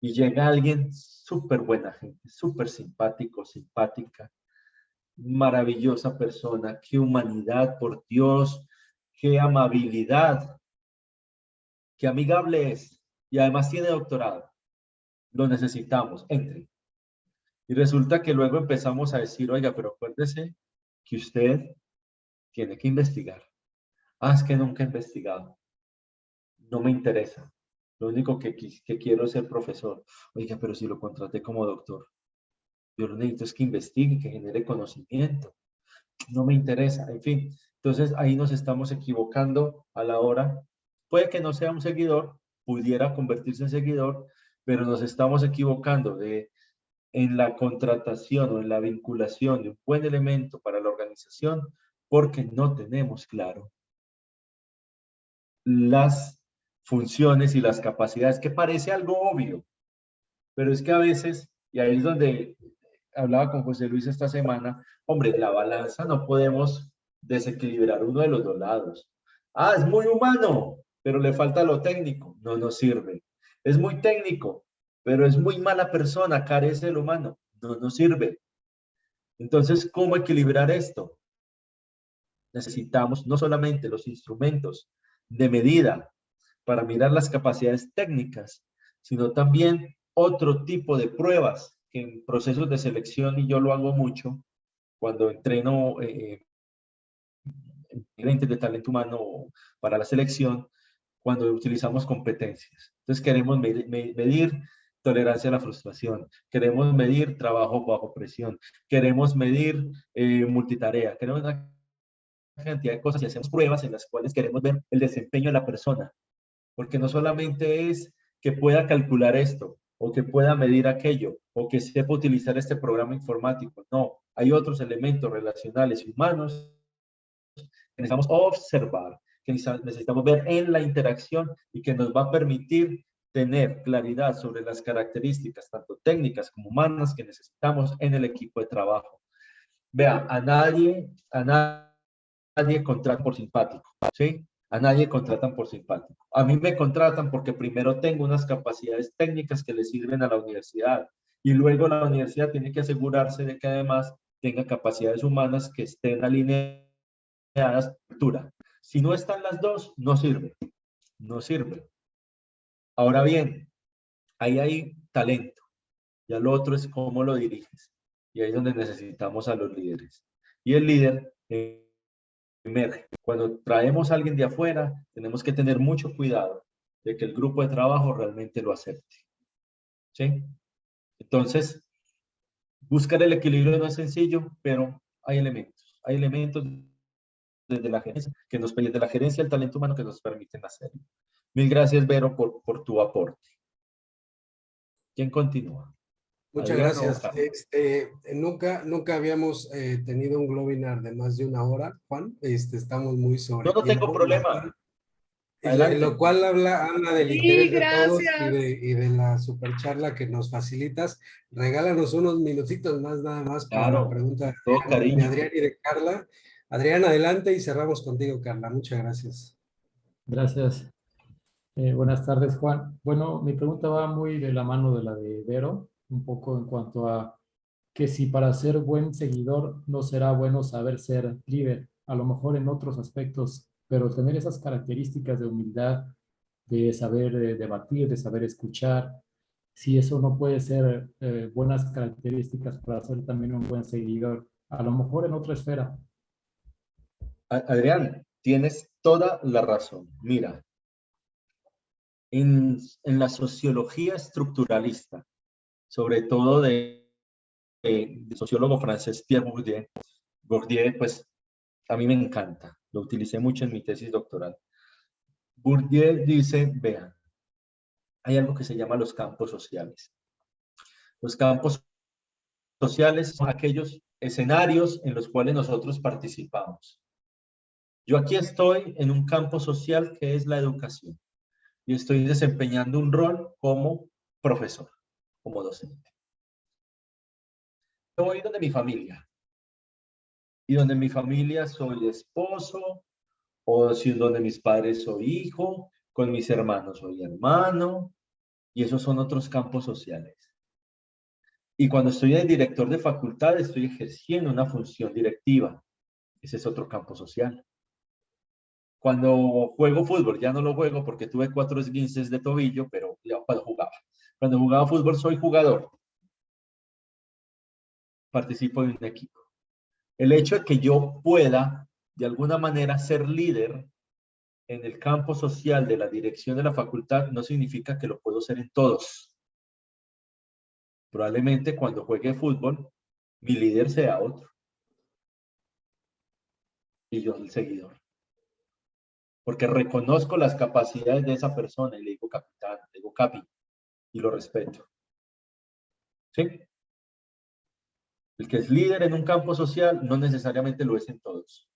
Y llega alguien súper buena gente, súper simpático, simpática, maravillosa persona, qué humanidad, por Dios, qué amabilidad, qué amigable es, y además tiene doctorado. Lo necesitamos, entre. Y resulta que luego empezamos a decir, oiga, pero acuérdese que usted tiene que investigar. Ah, es que nunca he investigado. No me interesa. Lo único que quiero es ser profesor. Oiga, pero si lo contraté como doctor, yo lo necesito es que investigue, que genere conocimiento. No me interesa, en fin. Entonces ahí nos estamos equivocando a la hora. Puede que no sea un seguidor, pudiera convertirse en seguidor, pero nos estamos equivocando en la contratación o en la vinculación de un buen elemento para la organización porque no tenemos claro las funciones y las capacidades, que parece algo obvio, pero es que a veces, y ahí es donde hablaba con José Luis esta semana, hombre, la balanza no podemos desequilibrar uno de los dos lados. Ah, es muy humano, pero le falta lo técnico, no nos sirve. Es muy técnico, pero es muy mala persona, carece de lo humano, no nos sirve. Entonces, ¿cómo equilibrar esto? Necesitamos no solamente los instrumentos de medida para mirar las capacidades técnicas, sino también otro tipo de pruebas que en procesos de selección, y yo lo hago mucho, cuando entreno gerentes de talento humano para la selección, cuando utilizamos competencias. Entonces queremos medir tolerancia a la frustración, queremos medir trabajo bajo presión, queremos medir multitarea, queremos cantidad de cosas y hacemos pruebas en las cuales queremos ver el desempeño de la persona. Porque no solamente es que pueda calcular esto, o que pueda medir aquello, o que sepa utilizar este programa informático. No, hay otros elementos relacionales y humanos que necesitamos observar, que necesitamos ver en la interacción y que nos va a permitir tener claridad sobre las características, tanto técnicas como humanas, que necesitamos en el equipo de trabajo. Vea, a nadie contratan por simpático, ¿sí? A nadie contratan por simpático. A mí me contratan porque primero tengo unas capacidades técnicas que le sirven a la universidad y luego la universidad tiene que asegurarse de que además tenga capacidades humanas que estén alineadas a la cultura. Si no están las dos, no sirve. No sirve. Ahora bien, ahí hay talento. Ya lo otro es cómo lo diriges. Y ahí es donde necesitamos a los líderes. Y el líder emerge. Cuando traemos a alguien de afuera, tenemos que tener mucho cuidado de que el grupo de trabajo realmente lo acepte. ¿Sí? Entonces, buscar el equilibrio no es sencillo, pero hay elementos. Hay elementos desde la gerencia, desde la gerencia del talento humano que nos permiten hacerlo. Mil gracias, Vero, por tu aporte. ¿Quién continúa? Muchas Adrián gracias. o Nunca habíamos tenido un webinar de más de una hora, Juan. Estamos muy sobre Yo no tengo tiempo, problema. lo cual habla del Sí, interés de todos gracias. y de la super charla que nos facilitas. Regálanos unos minutitos más nada más para la Claro, pregunta todo de cariño. Adrián y de Carla. Adrián, adelante y cerramos contigo, Carla. Muchas gracias. Gracias. Buenas tardes, Juan. Bueno, mi pregunta va muy de la mano de la de Vero, un poco en cuanto a que si para ser buen seguidor no será bueno saber ser líder, a lo mejor en otros aspectos, pero tener esas características de humildad, de saber debatir, de saber escuchar, si eso no puede ser buenas características para ser también un buen seguidor, a lo mejor en otra esfera. Adrián, tienes toda la razón. Mira, en la sociología estructuralista, sobre todo del sociólogo francés Pierre Bourdieu, pues a mí me encanta, lo utilicé mucho en mi tesis doctoral. Bourdieu dice, vean, hay algo que se llama los campos sociales. Los campos sociales son aquellos escenarios en los cuales nosotros participamos. Yo aquí estoy en un campo social que es la educación y estoy desempeñando un rol como profesor, como docente. Yo voy donde mi familia y donde mi familia soy esposo o si donde mis padres soy hijo, con mis hermanos soy hermano y esos son otros campos sociales. Y cuando estoy de director de facultad estoy ejerciendo una función directiva. Ese es otro campo social. Cuando juego fútbol, ya no lo juego porque tuve 4 esguinces de tobillo, pero ya cuando jugaba. Cuando jugaba fútbol soy jugador. Participo de un equipo. El hecho de que yo pueda, de alguna manera, ser líder en el campo social de la dirección de la facultad no significa que lo puedo ser en todos. Probablemente cuando juegue fútbol, mi líder sea otro. Y yo el seguidor. Porque reconozco las capacidades de esa persona y le digo capitán, le digo capi, y lo respeto. ¿Sí? El que es líder en un campo social no necesariamente lo es en todos.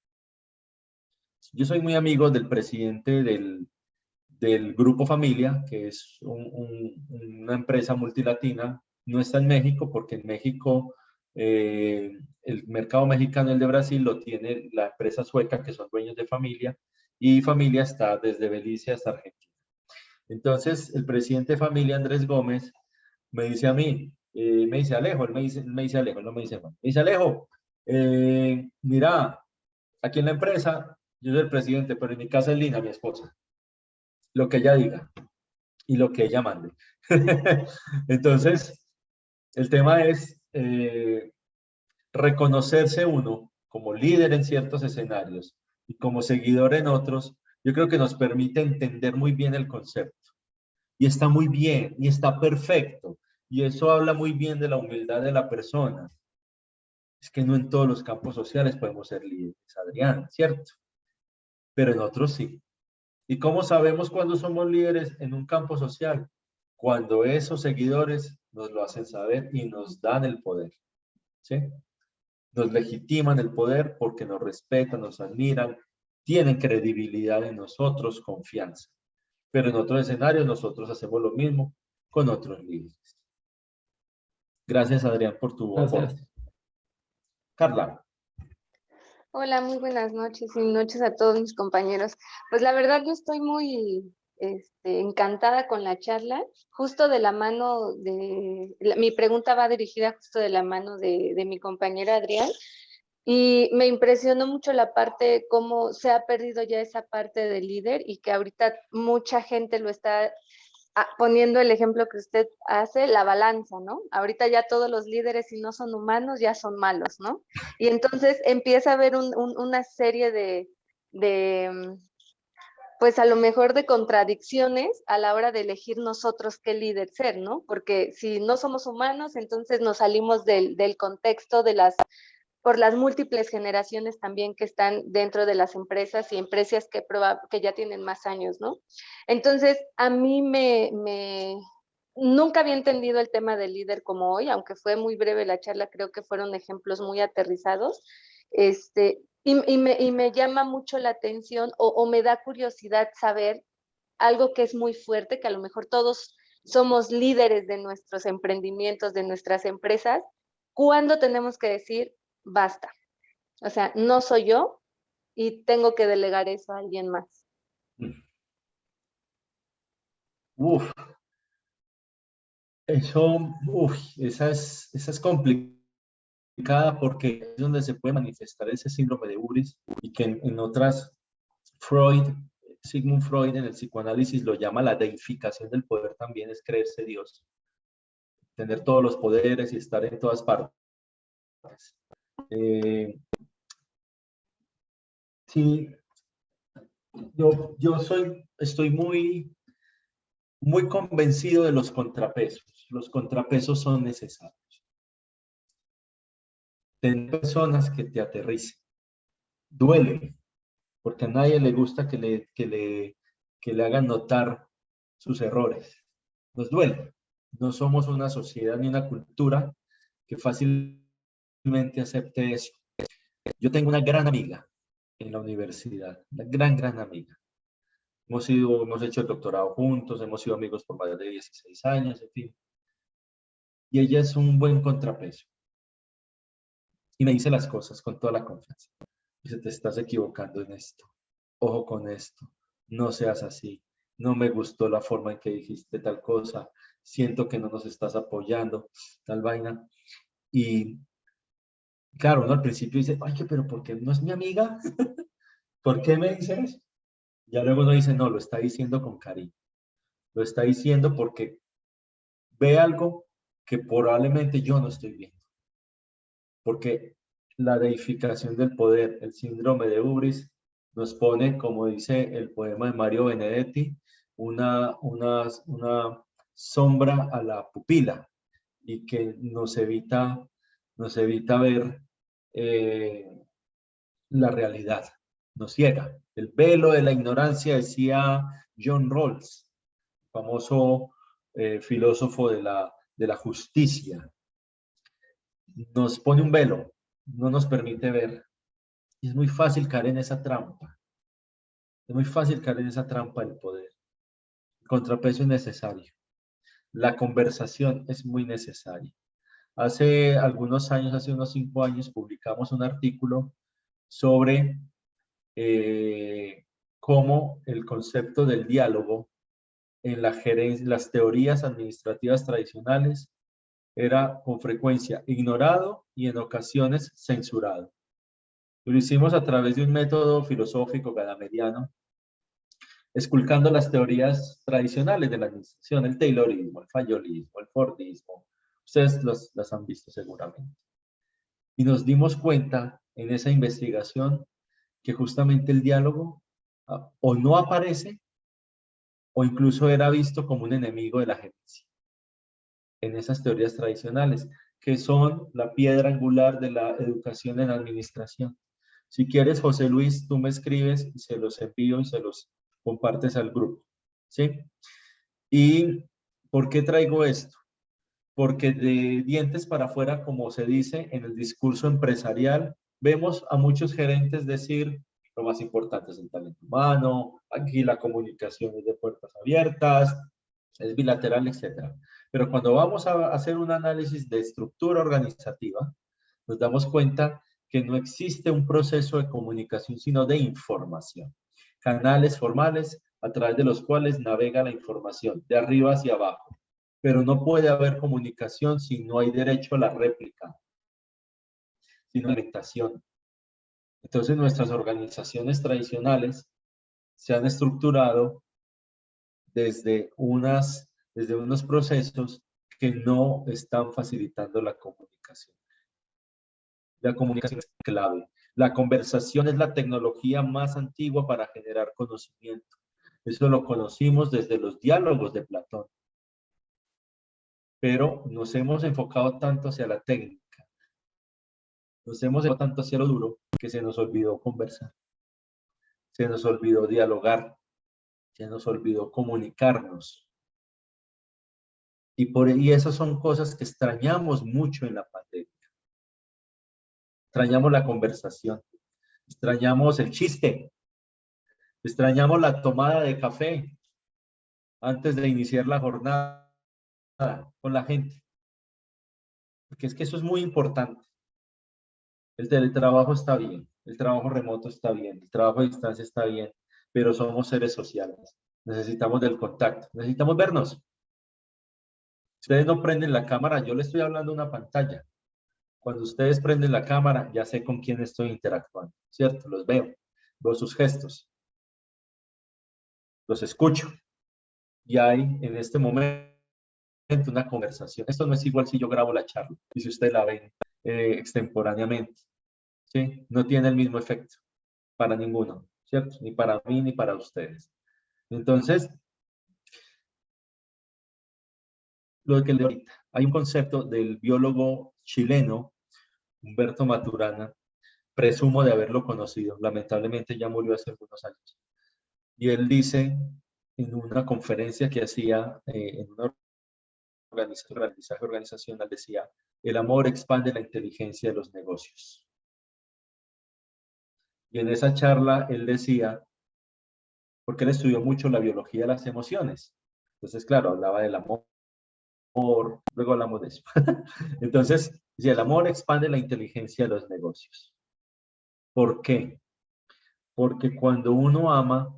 Yo soy muy amigo del presidente del Grupo Familia, que es una empresa multilatina. No está en México porque en México el mercado mexicano y el de Brasil lo tiene la empresa sueca, que son dueños de Familia, y Familia está desde Belice hasta Argentina. Entonces, el presidente de Familia, Andrés Gómez, me dice a mí, me dice Alejo, él me dice Alejo, no me dice Juan. Me dice Alejo, mira, aquí en la empresa, yo soy el presidente, pero en mi casa es Lina, mi esposa. Lo que ella diga y lo que ella mande. Entonces, el tema es reconocerse uno como líder en ciertos escenarios y como seguidor en otros. Yo creo que nos permite entender muy bien el concepto. Y está muy bien, y está perfecto. Y eso habla muy bien de la humildad de la persona. Es que no en todos los campos sociales podemos ser líderes, Adrián, ¿cierto? Pero en otros sí. ¿Y cómo sabemos cuándo somos líderes en un campo social? Cuando esos seguidores nos lo hacen saber y nos dan el poder, ¿sí? Nos legitiman el poder porque nos respetan, nos admiran, tienen credibilidad en nosotros, confianza. Pero en otros escenarios nosotros hacemos lo mismo con otros líderes. Gracias, Adrián, por tu aporte. Gracias. Carla. Hola, muy buenas noches y noches a todos mis compañeros. Pues la verdad yo estoy muy encantada con la charla, justo de la mano de, mi pregunta va dirigida justo de la mano de mi compañera Adrián, y me impresionó mucho la parte, cómo se ha perdido ya esa parte del líder y que ahorita mucha gente lo está poniendo el ejemplo que usted hace, la balanza, ¿no? Ahorita ya todos los líderes, si no son humanos, ya son malos, ¿no? Y entonces empieza a haber una serie de, pues a lo mejor de contradicciones a la hora de elegir nosotros qué líder ser, ¿no? Porque si no somos humanos, entonces nos salimos del contexto de por las múltiples generaciones también que están dentro de las empresas y empresas que ya tienen más años, ¿no? Entonces, a mí nunca había entendido el tema del líder como hoy, aunque fue muy breve la charla, creo que fueron ejemplos muy aterrizados, y me llama mucho la atención o me da curiosidad saber algo que es muy fuerte, que a lo mejor todos somos líderes de nuestros emprendimientos, de nuestras empresas, ¿cuándo tenemos que decir basta? O sea, no soy yo y tengo que delegar eso a alguien más. Uf. Esa es complicada porque es donde se puede manifestar ese síndrome de Ubris y que en otras, Sigmund Freud en el psicoanálisis lo llama la deificación del poder, también es creerse Dios, tener todos los poderes y estar en todas partes. Sí, estoy muy convencido de los contrapesos. Los contrapesos son necesarios. Tener personas que te aterricen. Duele, porque a nadie le gusta que le hagan notar sus errores. Nos duele. No somos una sociedad ni una cultura que fácilmente acepte eso. Yo tengo una gran amiga en la universidad, una gran amiga. Hemos hecho el doctorado juntos, hemos sido amigos por más de 16 años, en fin. Y ella es un buen contrapeso. Y me dice las cosas con toda la confianza. Dice, te estás equivocando en esto. Ojo con esto. No seas así. No me gustó la forma en que dijiste tal cosa. Siento que no nos estás apoyando, tal vaina. Y claro, uno al principio dice, ay, pero ¿por qué no es mi amiga? ¿Por qué me dice eso? Ya luego uno dice, no, lo está diciendo con cariño. Lo está diciendo porque ve algo que probablemente yo no estoy viendo. Porque la deificación del poder, el síndrome de Ubris, nos pone, como dice el poema de Mario Benedetti, una sombra a la pupila y que nos evita ver la realidad, nos ciega. El velo de la ignorancia, decía John Rawls, famoso filósofo de la justicia. Nos pone un velo, no nos permite ver. Y es muy fácil caer en esa trampa. Es muy fácil caer en esa trampa del poder. El contrapeso es necesario. La conversación es muy necesaria. Hace algunos años, hace unos 5 años, publicamos un artículo sobre cómo el concepto del diálogo en las teorías administrativas tradicionales era con frecuencia ignorado y en ocasiones censurado. Lo hicimos a través de un método filosófico gadameriano, esculcando las teorías tradicionales de la administración, el taylorismo, el fayolismo, el fordismo. Ustedes las han visto seguramente. Y nos dimos cuenta en esa investigación que justamente el diálogo o no aparece o incluso era visto como un enemigo de la gerencia en esas teorías tradicionales, que son la piedra angular de la educación en administración. Si quieres, José Luis, tú me escribes y se los envío y se los compartes al grupo, ¿sí? ¿Y por qué traigo esto? Porque de dientes para afuera, como se dice en el discurso empresarial, vemos a muchos gerentes decir, lo más importante es el talento humano, aquí la comunicación es de puertas abiertas, es bilateral, etc. Pero cuando vamos a hacer un análisis de estructura organizativa, nos damos cuenta que no existe un proceso de comunicación, sino de información. Canales formales a través de los cuales navega la información, de arriba hacia abajo. Pero no puede haber comunicación si no hay derecho a la réplica, sino a la alimentación. Entonces nuestras organizaciones tradicionales se han estructurado desde unos procesos que no están facilitando la comunicación. La comunicación es clave. La conversación es la tecnología más antigua para generar conocimiento. Eso lo conocimos desde los diálogos de Platón. Pero nos hemos enfocado tanto hacia la técnica, nos hemos enfocado tanto hacia lo duro, que se nos olvidó conversar, se nos olvidó dialogar, se nos olvidó comunicarnos. Y esas son cosas que extrañamos mucho en la pandemia. Extrañamos la conversación, extrañamos el chiste, extrañamos la tomada de café antes de iniciar la jornada con la gente. Porque es que eso es muy importante. El teletrabajo está bien, el trabajo remoto está bien, el trabajo a distancia está bien, pero somos seres sociales. Necesitamos del contacto, necesitamos vernos. Ustedes no prenden la cámara, yo le estoy hablando a una pantalla. Cuando ustedes prenden la cámara, ya sé con quién estoy interactuando, ¿cierto? Los veo, veo sus gestos, los escucho. Y hay en este momento una conversación. Esto no es igual si yo grabo la charla y si ustedes la ven extemporáneamente, ¿sí? No tiene el mismo efecto para ninguno, ¿cierto? Ni para mí ni para ustedes. Entonces, lo que le ahorita, hay un concepto del biólogo chileno, Humberto Maturana, presumo de haberlo conocido, lamentablemente ya murió hace algunos años. Y él dice en una conferencia que hacía en una aprendizaje organizacional, decía, el amor expande la inteligencia de los negocios. Y en esa charla él decía, porque él estudió mucho la biología de las emociones. Entonces, claro, hablaba del amor, luego hablamos de eso. Entonces, el amor expande la inteligencia de los negocios. ¿Por qué? Porque cuando uno ama,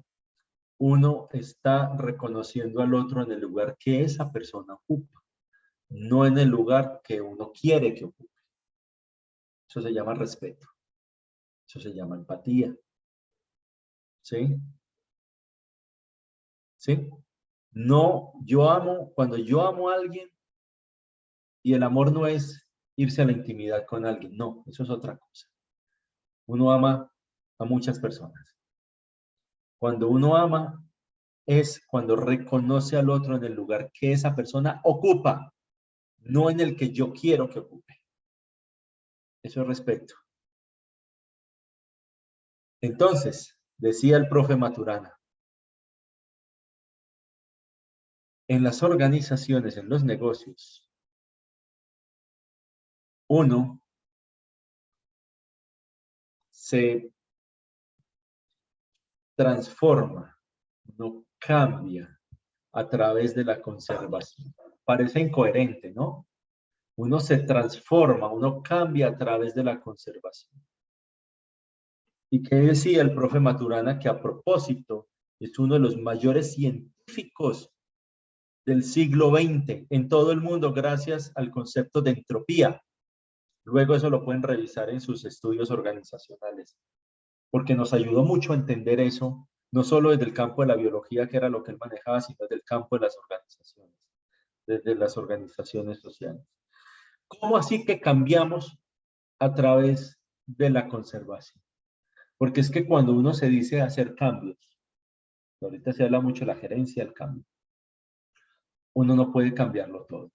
uno está reconociendo al otro en el lugar que esa persona ocupa, no en el lugar que uno quiere que ocupe. Eso se llama respeto. Eso se llama empatía. ¿Sí? ¿Sí? No, cuando yo amo a alguien, y el amor no es irse a la intimidad con alguien, no, eso es otra cosa. Uno ama a muchas personas. Cuando uno ama, es cuando reconoce al otro en el lugar que esa persona ocupa, no en el que yo quiero que ocupe. Eso es respeto. Entonces, decía el profe Maturana, en las organizaciones, en los negocios, uno se transforma, no cambia a través de la conservación. Parece incoherente, ¿no? Uno se transforma, uno cambia a través de la conservación. ¿Y qué decía el profe Maturana? Que a propósito es uno de los mayores científicos del siglo XX en todo el mundo gracias al concepto de entropía. Luego eso lo pueden revisar en sus estudios organizacionales, porque nos ayudó mucho a entender eso, no solo desde el campo de la biología, que era lo que él manejaba, sino desde el campo de las organizaciones, desde las organizaciones sociales. ¿Cómo así que cambiamos a través de la conservación? Porque es que cuando uno se dice hacer cambios, ahorita se habla mucho de la gerencia del cambio, uno no puede cambiarlo todo.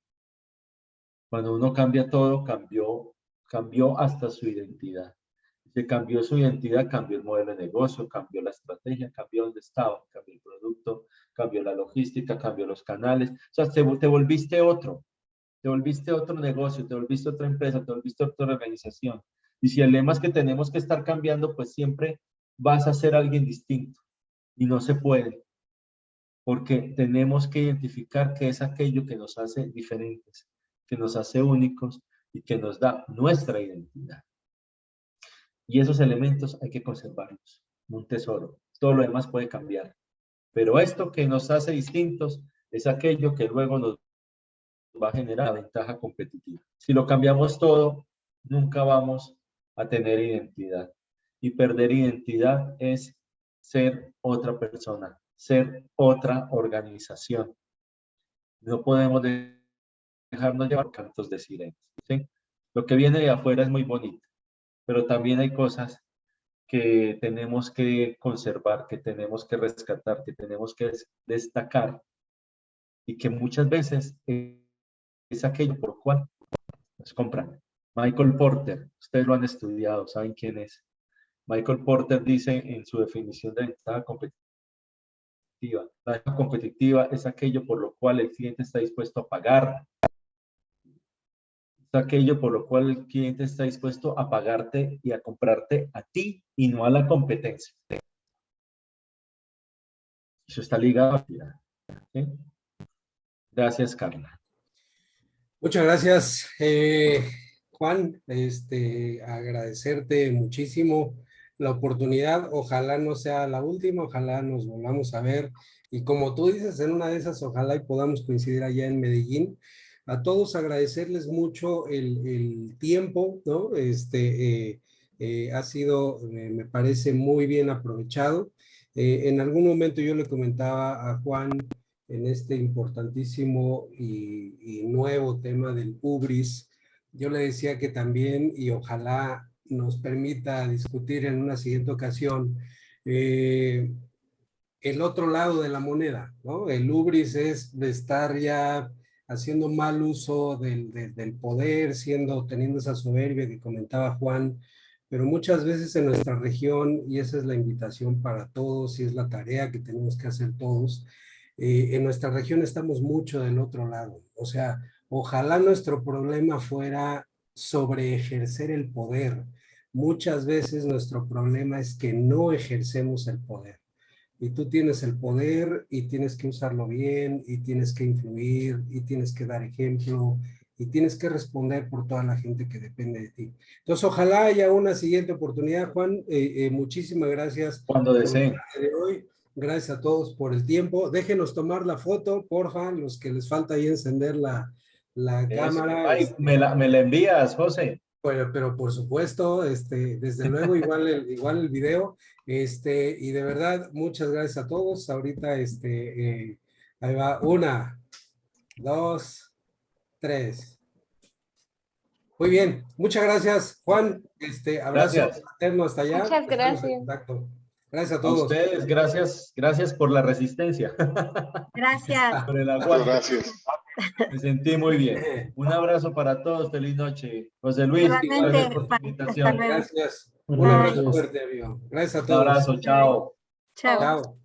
Cuando uno cambia todo, cambió hasta su identidad. Se cambió su identidad, cambió el modelo de negocio, cambió la estrategia, cambió dónde estaba, cambió el producto, cambió la logística, cambió los canales. O sea, te volviste otro negocio, te volviste otra empresa, te volviste otra organización. Y si el lema es que tenemos que estar cambiando, pues siempre vas a ser alguien distinto. Y no se puede, porque tenemos que identificar qué es aquello que nos hace diferentes, que nos hace únicos y que nos da nuestra identidad. Y esos elementos hay que conservarlos, un tesoro. Todo lo demás puede cambiar. Pero esto que nos hace distintos es aquello que luego nos va a generar ventaja competitiva. Si lo cambiamos todo, nunca vamos a tener identidad. Y perder identidad es ser otra persona, ser otra organización. No podemos dejarnos llevar por cantos de sirenas, ¿sí? Lo que viene de afuera es muy bonito, pero también hay cosas que tenemos que conservar, que tenemos que rescatar, que tenemos que destacar y que muchas veces es aquello por lo cual nos compran. Michael Porter, ustedes lo han estudiado, saben quién es. Michael Porter dice en su definición de ventaja competitiva, la ventaja competitiva es aquello por lo cual el cliente está dispuesto a pagar. Es aquello por lo cual el cliente está dispuesto a pagarte y a comprarte a ti y no a la competencia. Eso está ligado a la, ¿sí? Gracias, Carla. Muchas gracias, Juan. Agradecerte muchísimo la oportunidad. Ojalá no sea la última, ojalá nos volvamos a ver. Y como tú dices, en una de esas, ojalá y podamos coincidir allá en Medellín. A todos agradecerles mucho el tiempo, ¿no? Ha sido, me parece, muy bien aprovechado. En algún momento yo le comentaba a Juan en este importantísimo y nuevo tema del hubris. Yo le decía que también, y ojalá nos permita discutir en una siguiente ocasión, el otro lado de la moneda, ¿no? El hubris es de estar ya haciendo mal uso del poder, teniendo esa soberbia que comentaba Juan, pero muchas veces en nuestra región, y esa es la invitación para todos, y es la tarea que tenemos que hacer todos, en nuestra región estamos mucho del otro lado. O sea, ojalá nuestro problema fuera sobre ejercer el poder. Muchas veces nuestro problema es que no ejercemos el poder. Y tú tienes el poder y tienes que usarlo bien y tienes que influir y tienes que dar ejemplo y tienes que responder por toda la gente que depende de ti. Entonces, ojalá haya una siguiente oportunidad, Juan. Muchísimas gracias. Cuando deseen. De hoy. Gracias a todos por el tiempo. Déjenos tomar la foto, porfa, los que les falta ahí encender la cámara. Ay, me la envías, José. Pero por supuesto, desde luego, igual el video, y de verdad, muchas gracias a todos. Ahorita, ahí va, 1, 2, 3. Muy bien, muchas gracias, Juan. Abrazo fraterno hasta allá. Muchas gracias. Gracias a todos. A ustedes, gracias por la resistencia. Gracias. Por el aguante. Gracias. Me sentí muy bien. Un abrazo para todos. Feliz noche. José Luis, gracias por tu invitación. Gracias. Un Buenas abrazo noches. fuerte, amigo. Gracias a Un todos. abrazo. Chao. Chao. Chao.